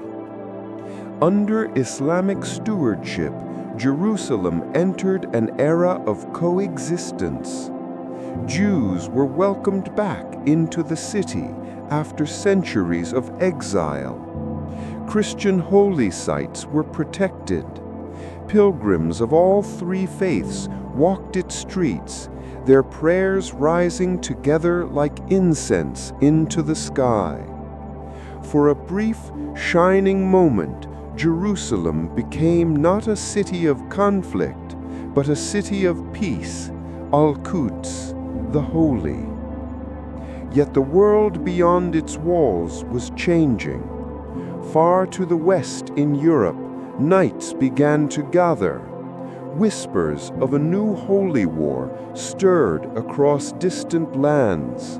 Under Islamic stewardship, Jerusalem entered an era of coexistence. Jews were welcomed back into the city after centuries of exile. Christian holy sites were protected. Pilgrims of all three faiths walked its streets, their prayers rising together like incense into the sky. For a brief, shining moment, Jerusalem became not a city of conflict, but a city of peace, Al-Quds, the Holy. Yet the world beyond its walls was changing. Far to the west in Europe, knights began to gather. Whispers of a new holy war stirred across distant lands.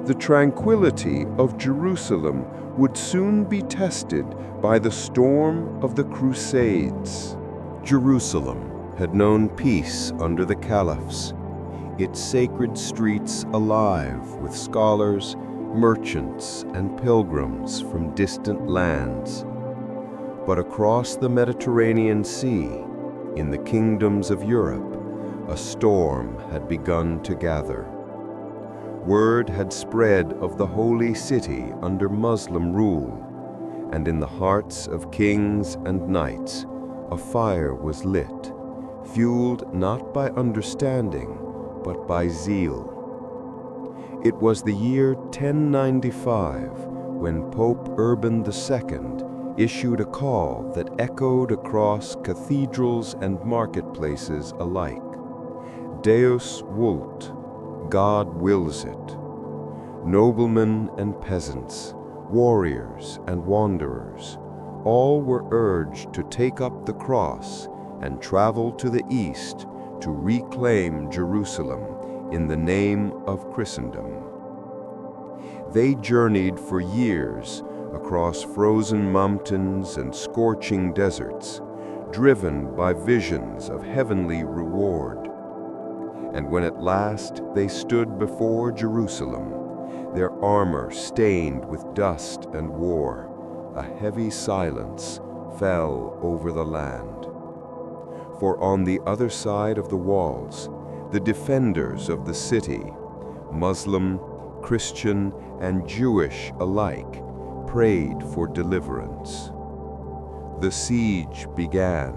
The tranquility of Jerusalem would soon be tested by the storm of the Crusades. Jerusalem had known peace under the caliphs, its sacred streets alive with scholars, merchants, and pilgrims from distant lands. But across the Mediterranean Sea, in the kingdoms of Europe, a storm had begun to gather. Word had spread of the holy city under Muslim rule, and in the hearts of kings and knights, a fire was lit, fueled not by understanding, but by zeal. It was the year 1095 when Pope Urban II issued a call that echoed across cathedrals and marketplaces alike. Deus vult, God wills it. Noblemen and peasants, warriors and wanderers, all were urged to take up the cross and travel to the east to reclaim Jerusalem in the name of Christendom. They journeyed for years across frozen mountains and scorching deserts, driven by visions of heavenly reward. And when at last they stood before Jerusalem, their armor stained with dust and war, a heavy silence fell over the land. For on the other side of the walls, the defenders of the city, Muslim, Christian, and Jewish alike, prayed for deliverance. The siege began.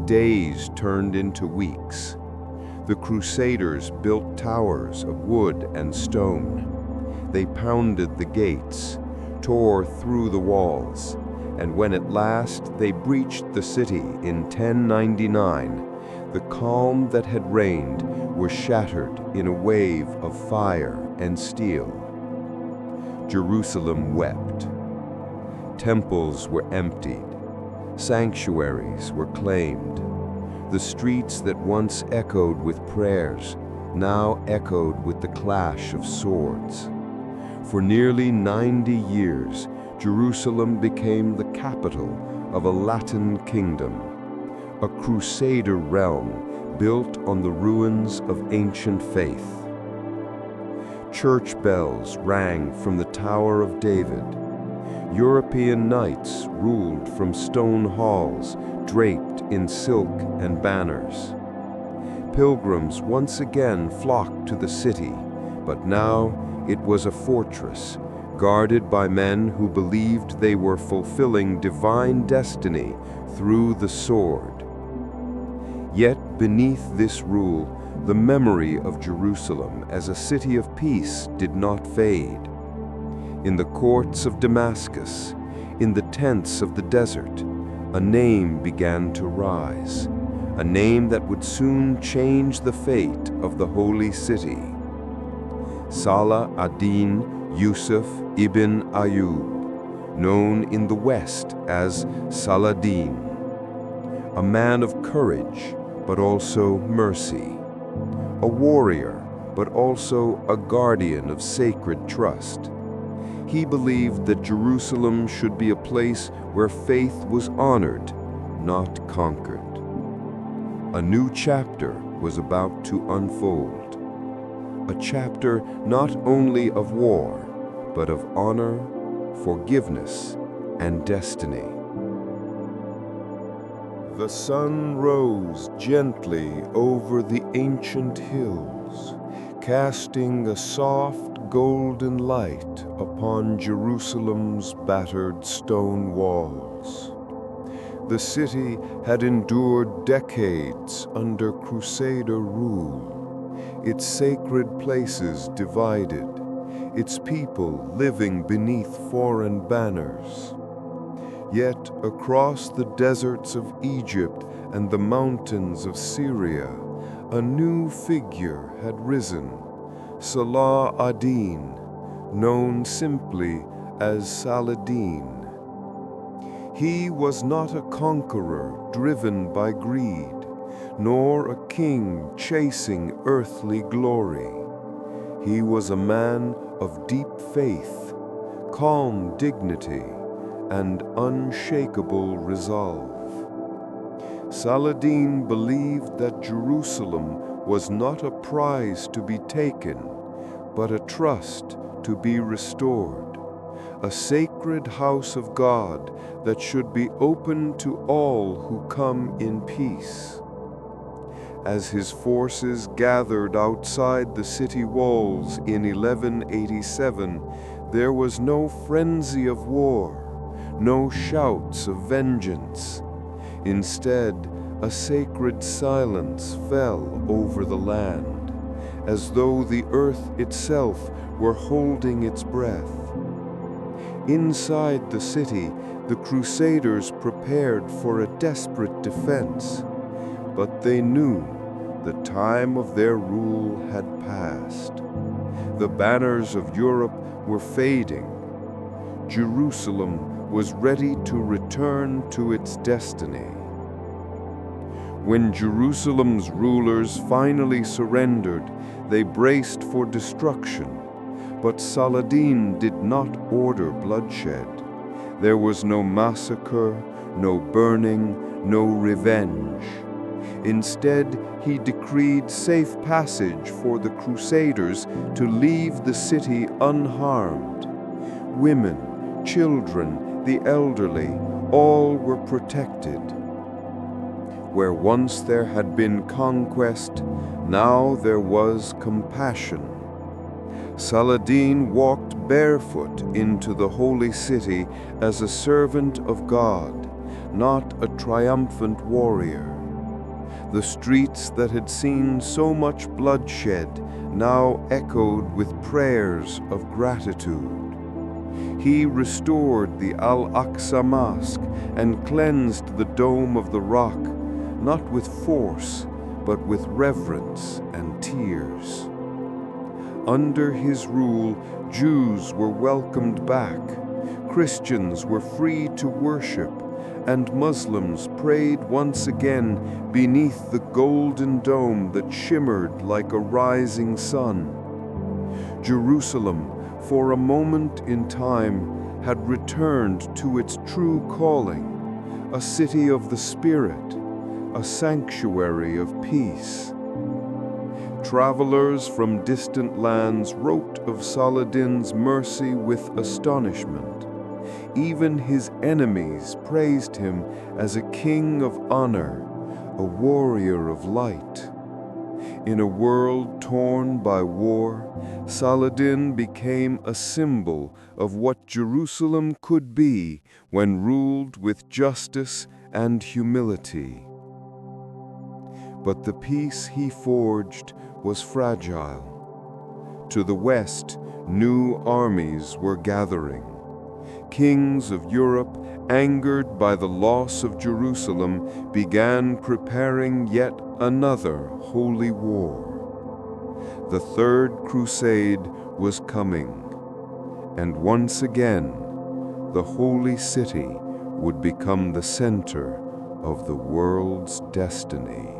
Days turned into weeks. The Crusaders built towers of wood and stone. They pounded the gates, tore through the walls, and when at last they breached the city in 1099, the calm that had reigned was shattered in a wave of fire and steel. Jerusalem wept. Temples were emptied. Sanctuaries were claimed. The streets that once echoed with prayers now echoed with the clash of swords. For nearly 90 years, Jerusalem became the capital of a Latin kingdom, a crusader realm built on the ruins of ancient faith. Church bells rang from the Tower of David. European knights ruled from stone halls draped in silk and banners. Pilgrims once again flocked to the city, but now it was a fortress, guarded by men who believed they were fulfilling divine destiny through the sword. Yet beneath this rule, the memory of Jerusalem as a city of peace did not fade. In the courts of Damascus, in the tents of the desert, a name began to rise, a name that would soon change the fate of the holy city. Salah ad-Din Yusuf ibn Ayyub, known in the West as Saladin, a man of courage but also mercy, a warrior but also a guardian of sacred trust. He believed that Jerusalem should be a place where faith was honored, not conquered. A new chapter was about to unfold. A chapter not only of war, but of honor, forgiveness, and destiny. The sun rose gently over the ancient hills, casting a soft golden light upon Jerusalem's battered stone walls. The city had endured decades under Crusader rule, its sacred places divided, its people living beneath foreign banners. Yet across the deserts of Egypt and the mountains of Syria, a new figure had risen, Salah ad-Din, known simply as Saladin. He was not a conqueror driven by greed, nor a king chasing earthly glory. He was a man of deep faith, calm dignity, and unshakable resolve. Saladin believed that Jerusalem was not a prize to be taken, but a trust to be restored, a sacred house of God that should be open to all who come in peace. As his forces gathered outside the city walls in 1187, there was no frenzy of war, no shouts of vengeance. Instead, a sacred silence fell over the land, as though the earth itself were holding its breath. Inside the city, the Crusaders prepared for a desperate defense, but they knew the time of their rule had passed. The banners of Europe were fading. Jerusalem was ready to return to its destiny. When Jerusalem's rulers finally surrendered, they braced for destruction. But Saladin did not order bloodshed. There was no massacre, no burning, no revenge. Instead, he decreed safe passage for the Crusaders to leave the city unharmed. Women, children, the elderly, all were protected. Where once there had been conquest, now there was compassion. Saladin walked barefoot into the holy city as a servant of God, not a triumphant warrior. The streets that had seen so much bloodshed now echoed with prayers of gratitude. He restored the Al-Aqsa Mosque and cleansed the Dome of the Rock, not with force, but with reverence and tears. Under his rule, Jews were welcomed back, Christians were free to worship, and Muslims prayed once again beneath the golden dome that shimmered like a rising sun. Jerusalem, for a moment in time, had returned to its true calling, a city of the Spirit, a sanctuary of peace. Travelers from distant lands wrote of Saladin's mercy with astonishment. Even his enemies praised him as a king of honor, a warrior of light. In a world torn by war, Saladin became a symbol of what Jerusalem could be when ruled with justice and humility. But the peace he forged was fragile. To the west, new armies were gathering. Kings of Europe, angered by the loss of Jerusalem, began preparing yet another holy war. The Third Crusade was coming, and once again, the holy city would become the center of the world's destiny.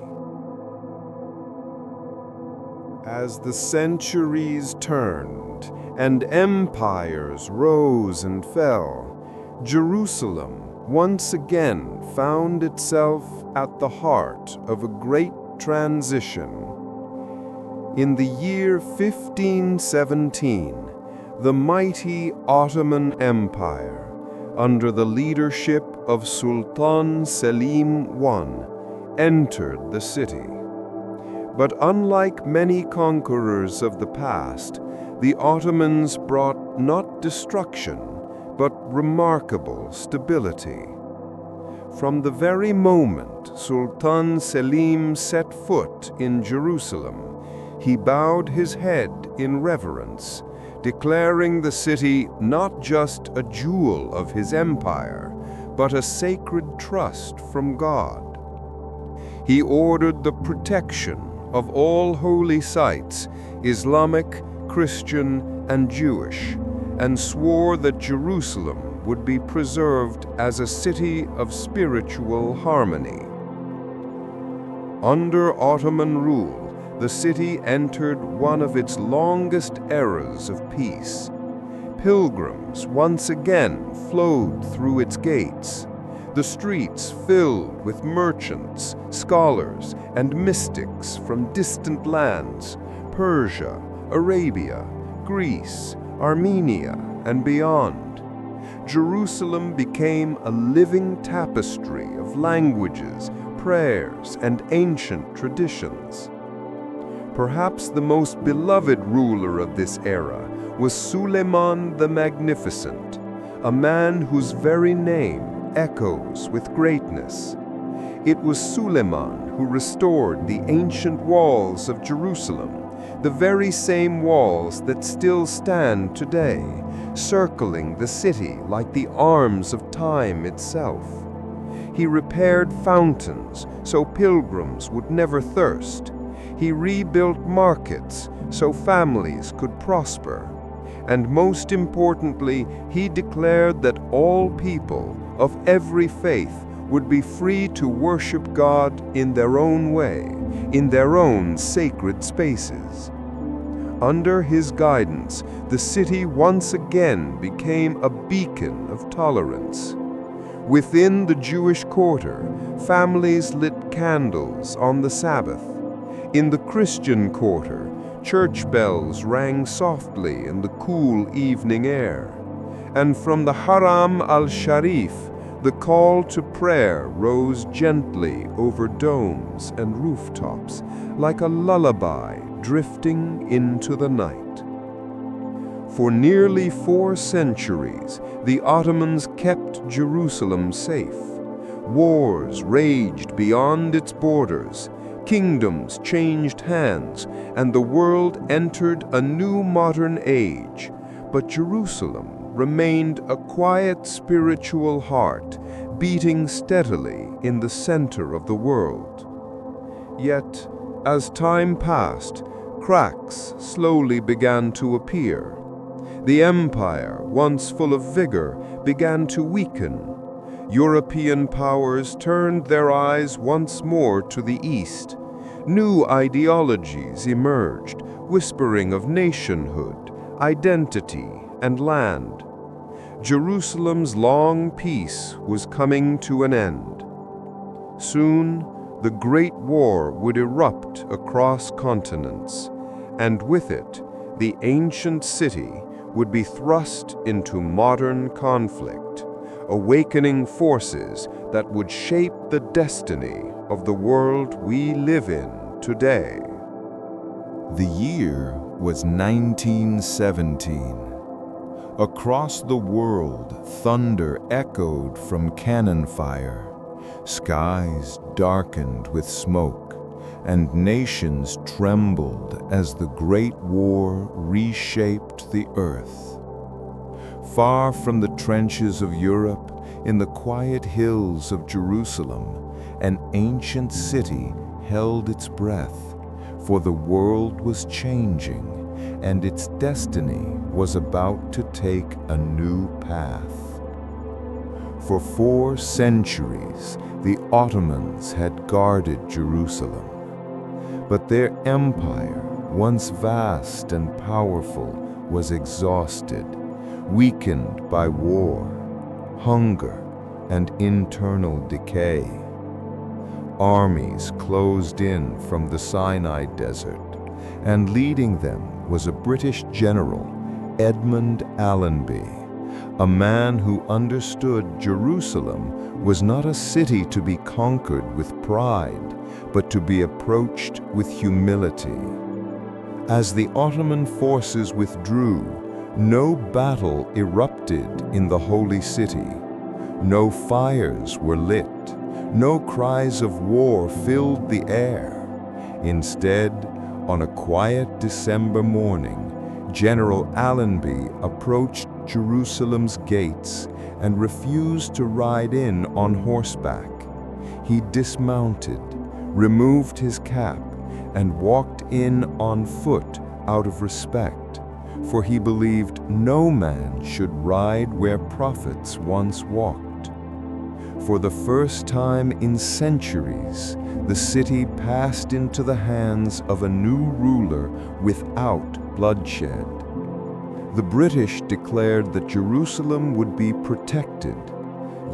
As the centuries turned and empires rose and fell, Jerusalem once again found itself at the heart of a great transition. In the year 1517, the mighty Ottoman Empire, under the leadership of Sultan Selim I, entered the city. But unlike many conquerors of the past, the Ottomans brought not destruction, but remarkable stability. From the very moment Sultan Selim set foot in Jerusalem, he bowed his head in reverence, declaring the city not just a jewel of his empire, but a sacred trust from God. He ordered the protection of all holy sites, Islamic, Christian, and Jewish, and swore that Jerusalem would be preserved as a city of spiritual harmony. Under Ottoman rule, the city entered one of its longest eras of peace. Pilgrims once again flowed through its gates, the streets filled with merchants, scholars, and mystics from distant lands, Persia, Arabia, Greece, Armenia, and beyond. Jerusalem became a living tapestry of languages, prayers, and ancient traditions. Perhaps the most beloved ruler of this era was Suleiman the Magnificent, a man whose very name echoes with greatness. It was Suleiman who restored the ancient walls of Jerusalem, the very same walls that still stand today, circling the city like the arms of time itself. He repaired fountains so pilgrims would never thirst. He rebuilt markets so families could prosper. And most importantly, he declared that all people of every faith would be free to worship God in their own way, in their own sacred spaces. Under his guidance, the city once again became a beacon of tolerance. Within the Jewish quarter, families lit candles on the Sabbath. In the Christian quarter, church bells rang softly in the cool evening air. And from the Haram al-Sharif, the call to prayer rose gently over domes and rooftops, like a lullaby drifting into the night. For nearly 4 centuries, the Ottomans kept Jerusalem safe. Wars raged beyond its borders, kingdoms changed hands, and the world entered a new modern age. But Jerusalem remained a quiet spiritual heart, beating steadily in the center of the world. Yet, as time passed, cracks slowly began to appear. The empire, once full of vigor, began to weaken. European powers turned their eyes once more to the east. New ideologies emerged, whispering of nationhood, identity, and land. Jerusalem's long peace was coming to an end. Soon, the Great War would erupt across continents, and with it, the ancient city would be thrust into modern conflict, awakening forces that would shape the destiny of the world we live in today. The year was 1917. Across the world, thunder echoed from cannon fire. Skies darkened with smoke, and nations trembled as the Great War reshaped the earth. Far from the trenches of Europe, in the quiet hills of Jerusalem, an ancient city held its breath, for the world was changing, and its destiny was about to take a new path. For 4 centuries, the Ottomans had guarded Jerusalem. But their empire, once vast and powerful, was exhausted, weakened by war, hunger, and internal decay. Armies closed in from the Sinai Desert, and leading them was a British general, Edmund Allenby, a man who understood Jerusalem was not a city to be conquered with pride, but to be approached with humility. As the Ottoman forces withdrew, no battle erupted in the holy city. No fires were lit. No cries of war filled the air. Instead, on a quiet December morning, General Allenby approached Jerusalem's gates and refused to ride in on horseback. He dismounted, removed his cap, and walked in on foot out of respect, for he believed no man should ride where prophets once walked. For the first time in centuries, the city passed into the hands of a new ruler without bloodshed. The British declared that Jerusalem would be protected,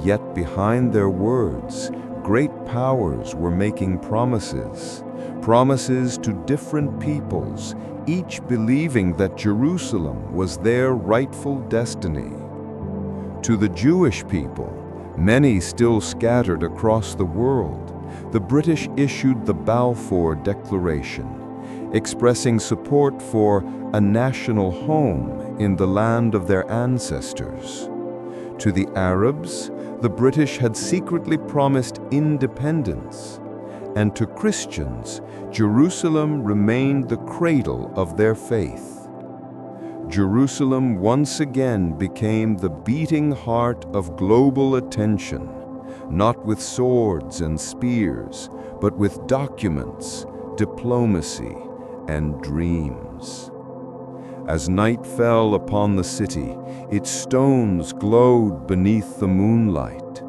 yet behind their words, great powers were making promises to different peoples, each believing that Jerusalem was their rightful destiny. To the Jewish people, many still scattered across the world, the British issued the Balfour Declaration, expressing support for a national home in the land of their ancestors. To the Arabs, the British had secretly promised independence, and to Christians, Jerusalem remained the cradle of their faith. Jerusalem once again became the beating heart of global attention, not with swords and spears, but with documents, diplomacy, and dreams. As night fell upon the city, its stones glowed beneath the moonlight.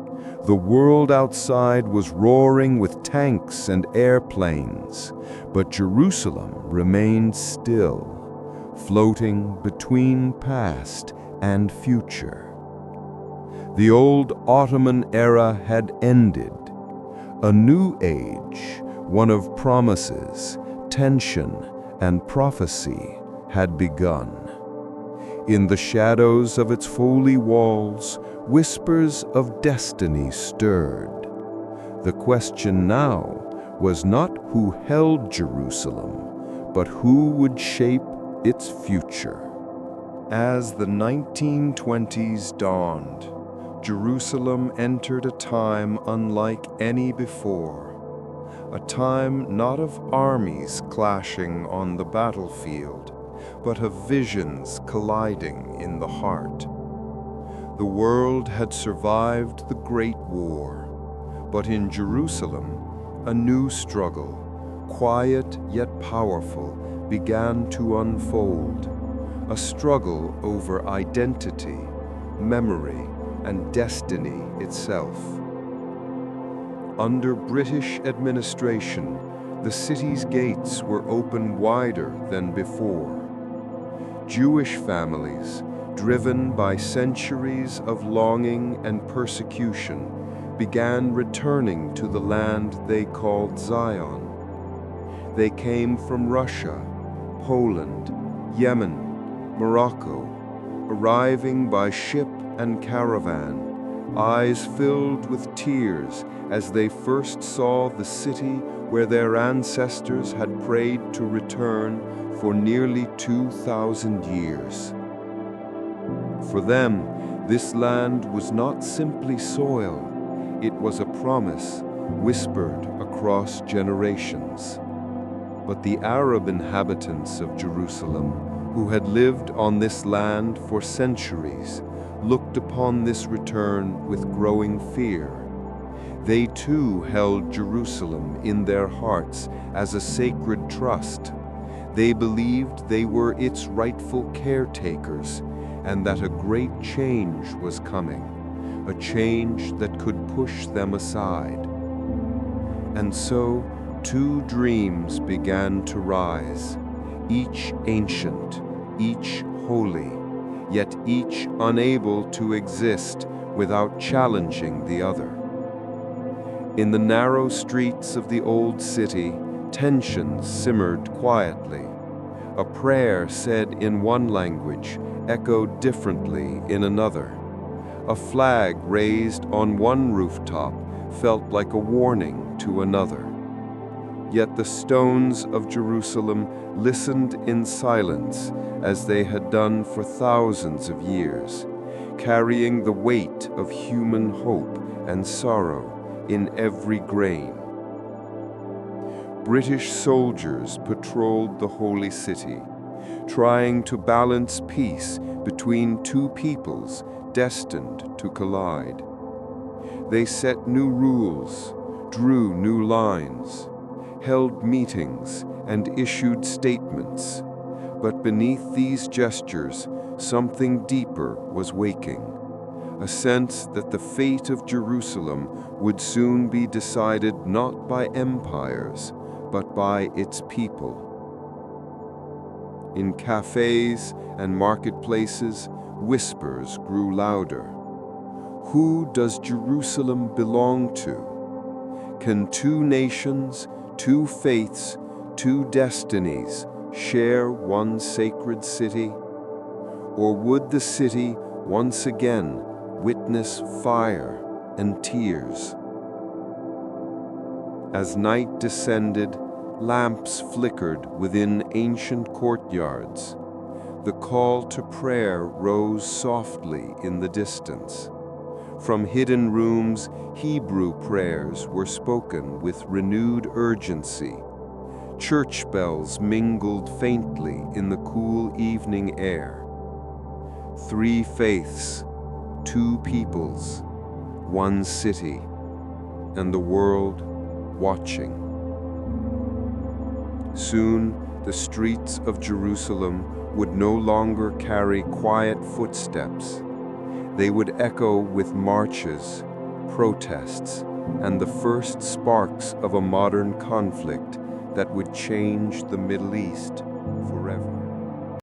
The world outside was roaring with tanks and airplanes, but Jerusalem remained still, floating between past and future. The old Ottoman era had ended. A new age, one of promises, tension, and prophecy, had begun. In the shadows of its holy walls, whispers of destiny stirred. The question now was not who held Jerusalem, but who would shape its future. As the 1920s dawned, Jerusalem entered a time unlike any before. A time not of armies clashing on the battlefield, but of visions colliding in the heart. The world had survived the Great War, but in Jerusalem, a new struggle, quiet yet powerful, began to unfold. A struggle over identity, memory, and destiny itself. Under British administration, the city's gates were open wider than before. Jewish families, driven by centuries of longing and persecution, began returning to the land they called Zion. They came from Russia, Poland, Yemen, Morocco, arriving by ship and caravan, eyes filled with tears as they first saw the city where their ancestors had prayed to return for nearly 2,000 years. For them, this land was not simply soil, it was a promise whispered across generations. But the Arab inhabitants of Jerusalem, who had lived on this land for centuries, looked upon this return with growing fear. They too held Jerusalem in their hearts as a sacred trust. They believed they were its rightful caretakers, and that a great change was coming, a change that could push them aside. And so, two dreams began to rise, each ancient, each holy, yet each unable to exist without challenging the other. In the narrow streets of the old city, tensions simmered quietly. A prayer said in one language echoed differently in another. A flag raised on one rooftop felt like a warning to another. Yet the stones of Jerusalem listened in silence as they had done for thousands of years, carrying the weight of human hope and sorrow in every grain. British soldiers patrolled the holy city, trying to balance peace between two peoples destined to collide. They set new rules, drew new lines, held meetings, and issued statements. But beneath these gestures, something deeper was waking, a sense that the fate of Jerusalem would soon be decided not by empires, but by its people. In cafes and marketplaces, whispers grew louder. Who does Jerusalem belong to? Can two nations, two faiths, two destinies share one sacred city? Or would the city once again witness fire and tears? As night descended, lamps flickered within ancient courtyards. The call to prayer rose softly in the distance. From hidden rooms, Hebrew prayers were spoken with renewed urgency. Church bells mingled faintly in the cool evening air. Three faiths, two peoples, one city, and the world watching. Soon, the streets of Jerusalem would no longer carry quiet footsteps. They would echo with marches, protests, and the first sparks of a modern conflict that would change the Middle East forever.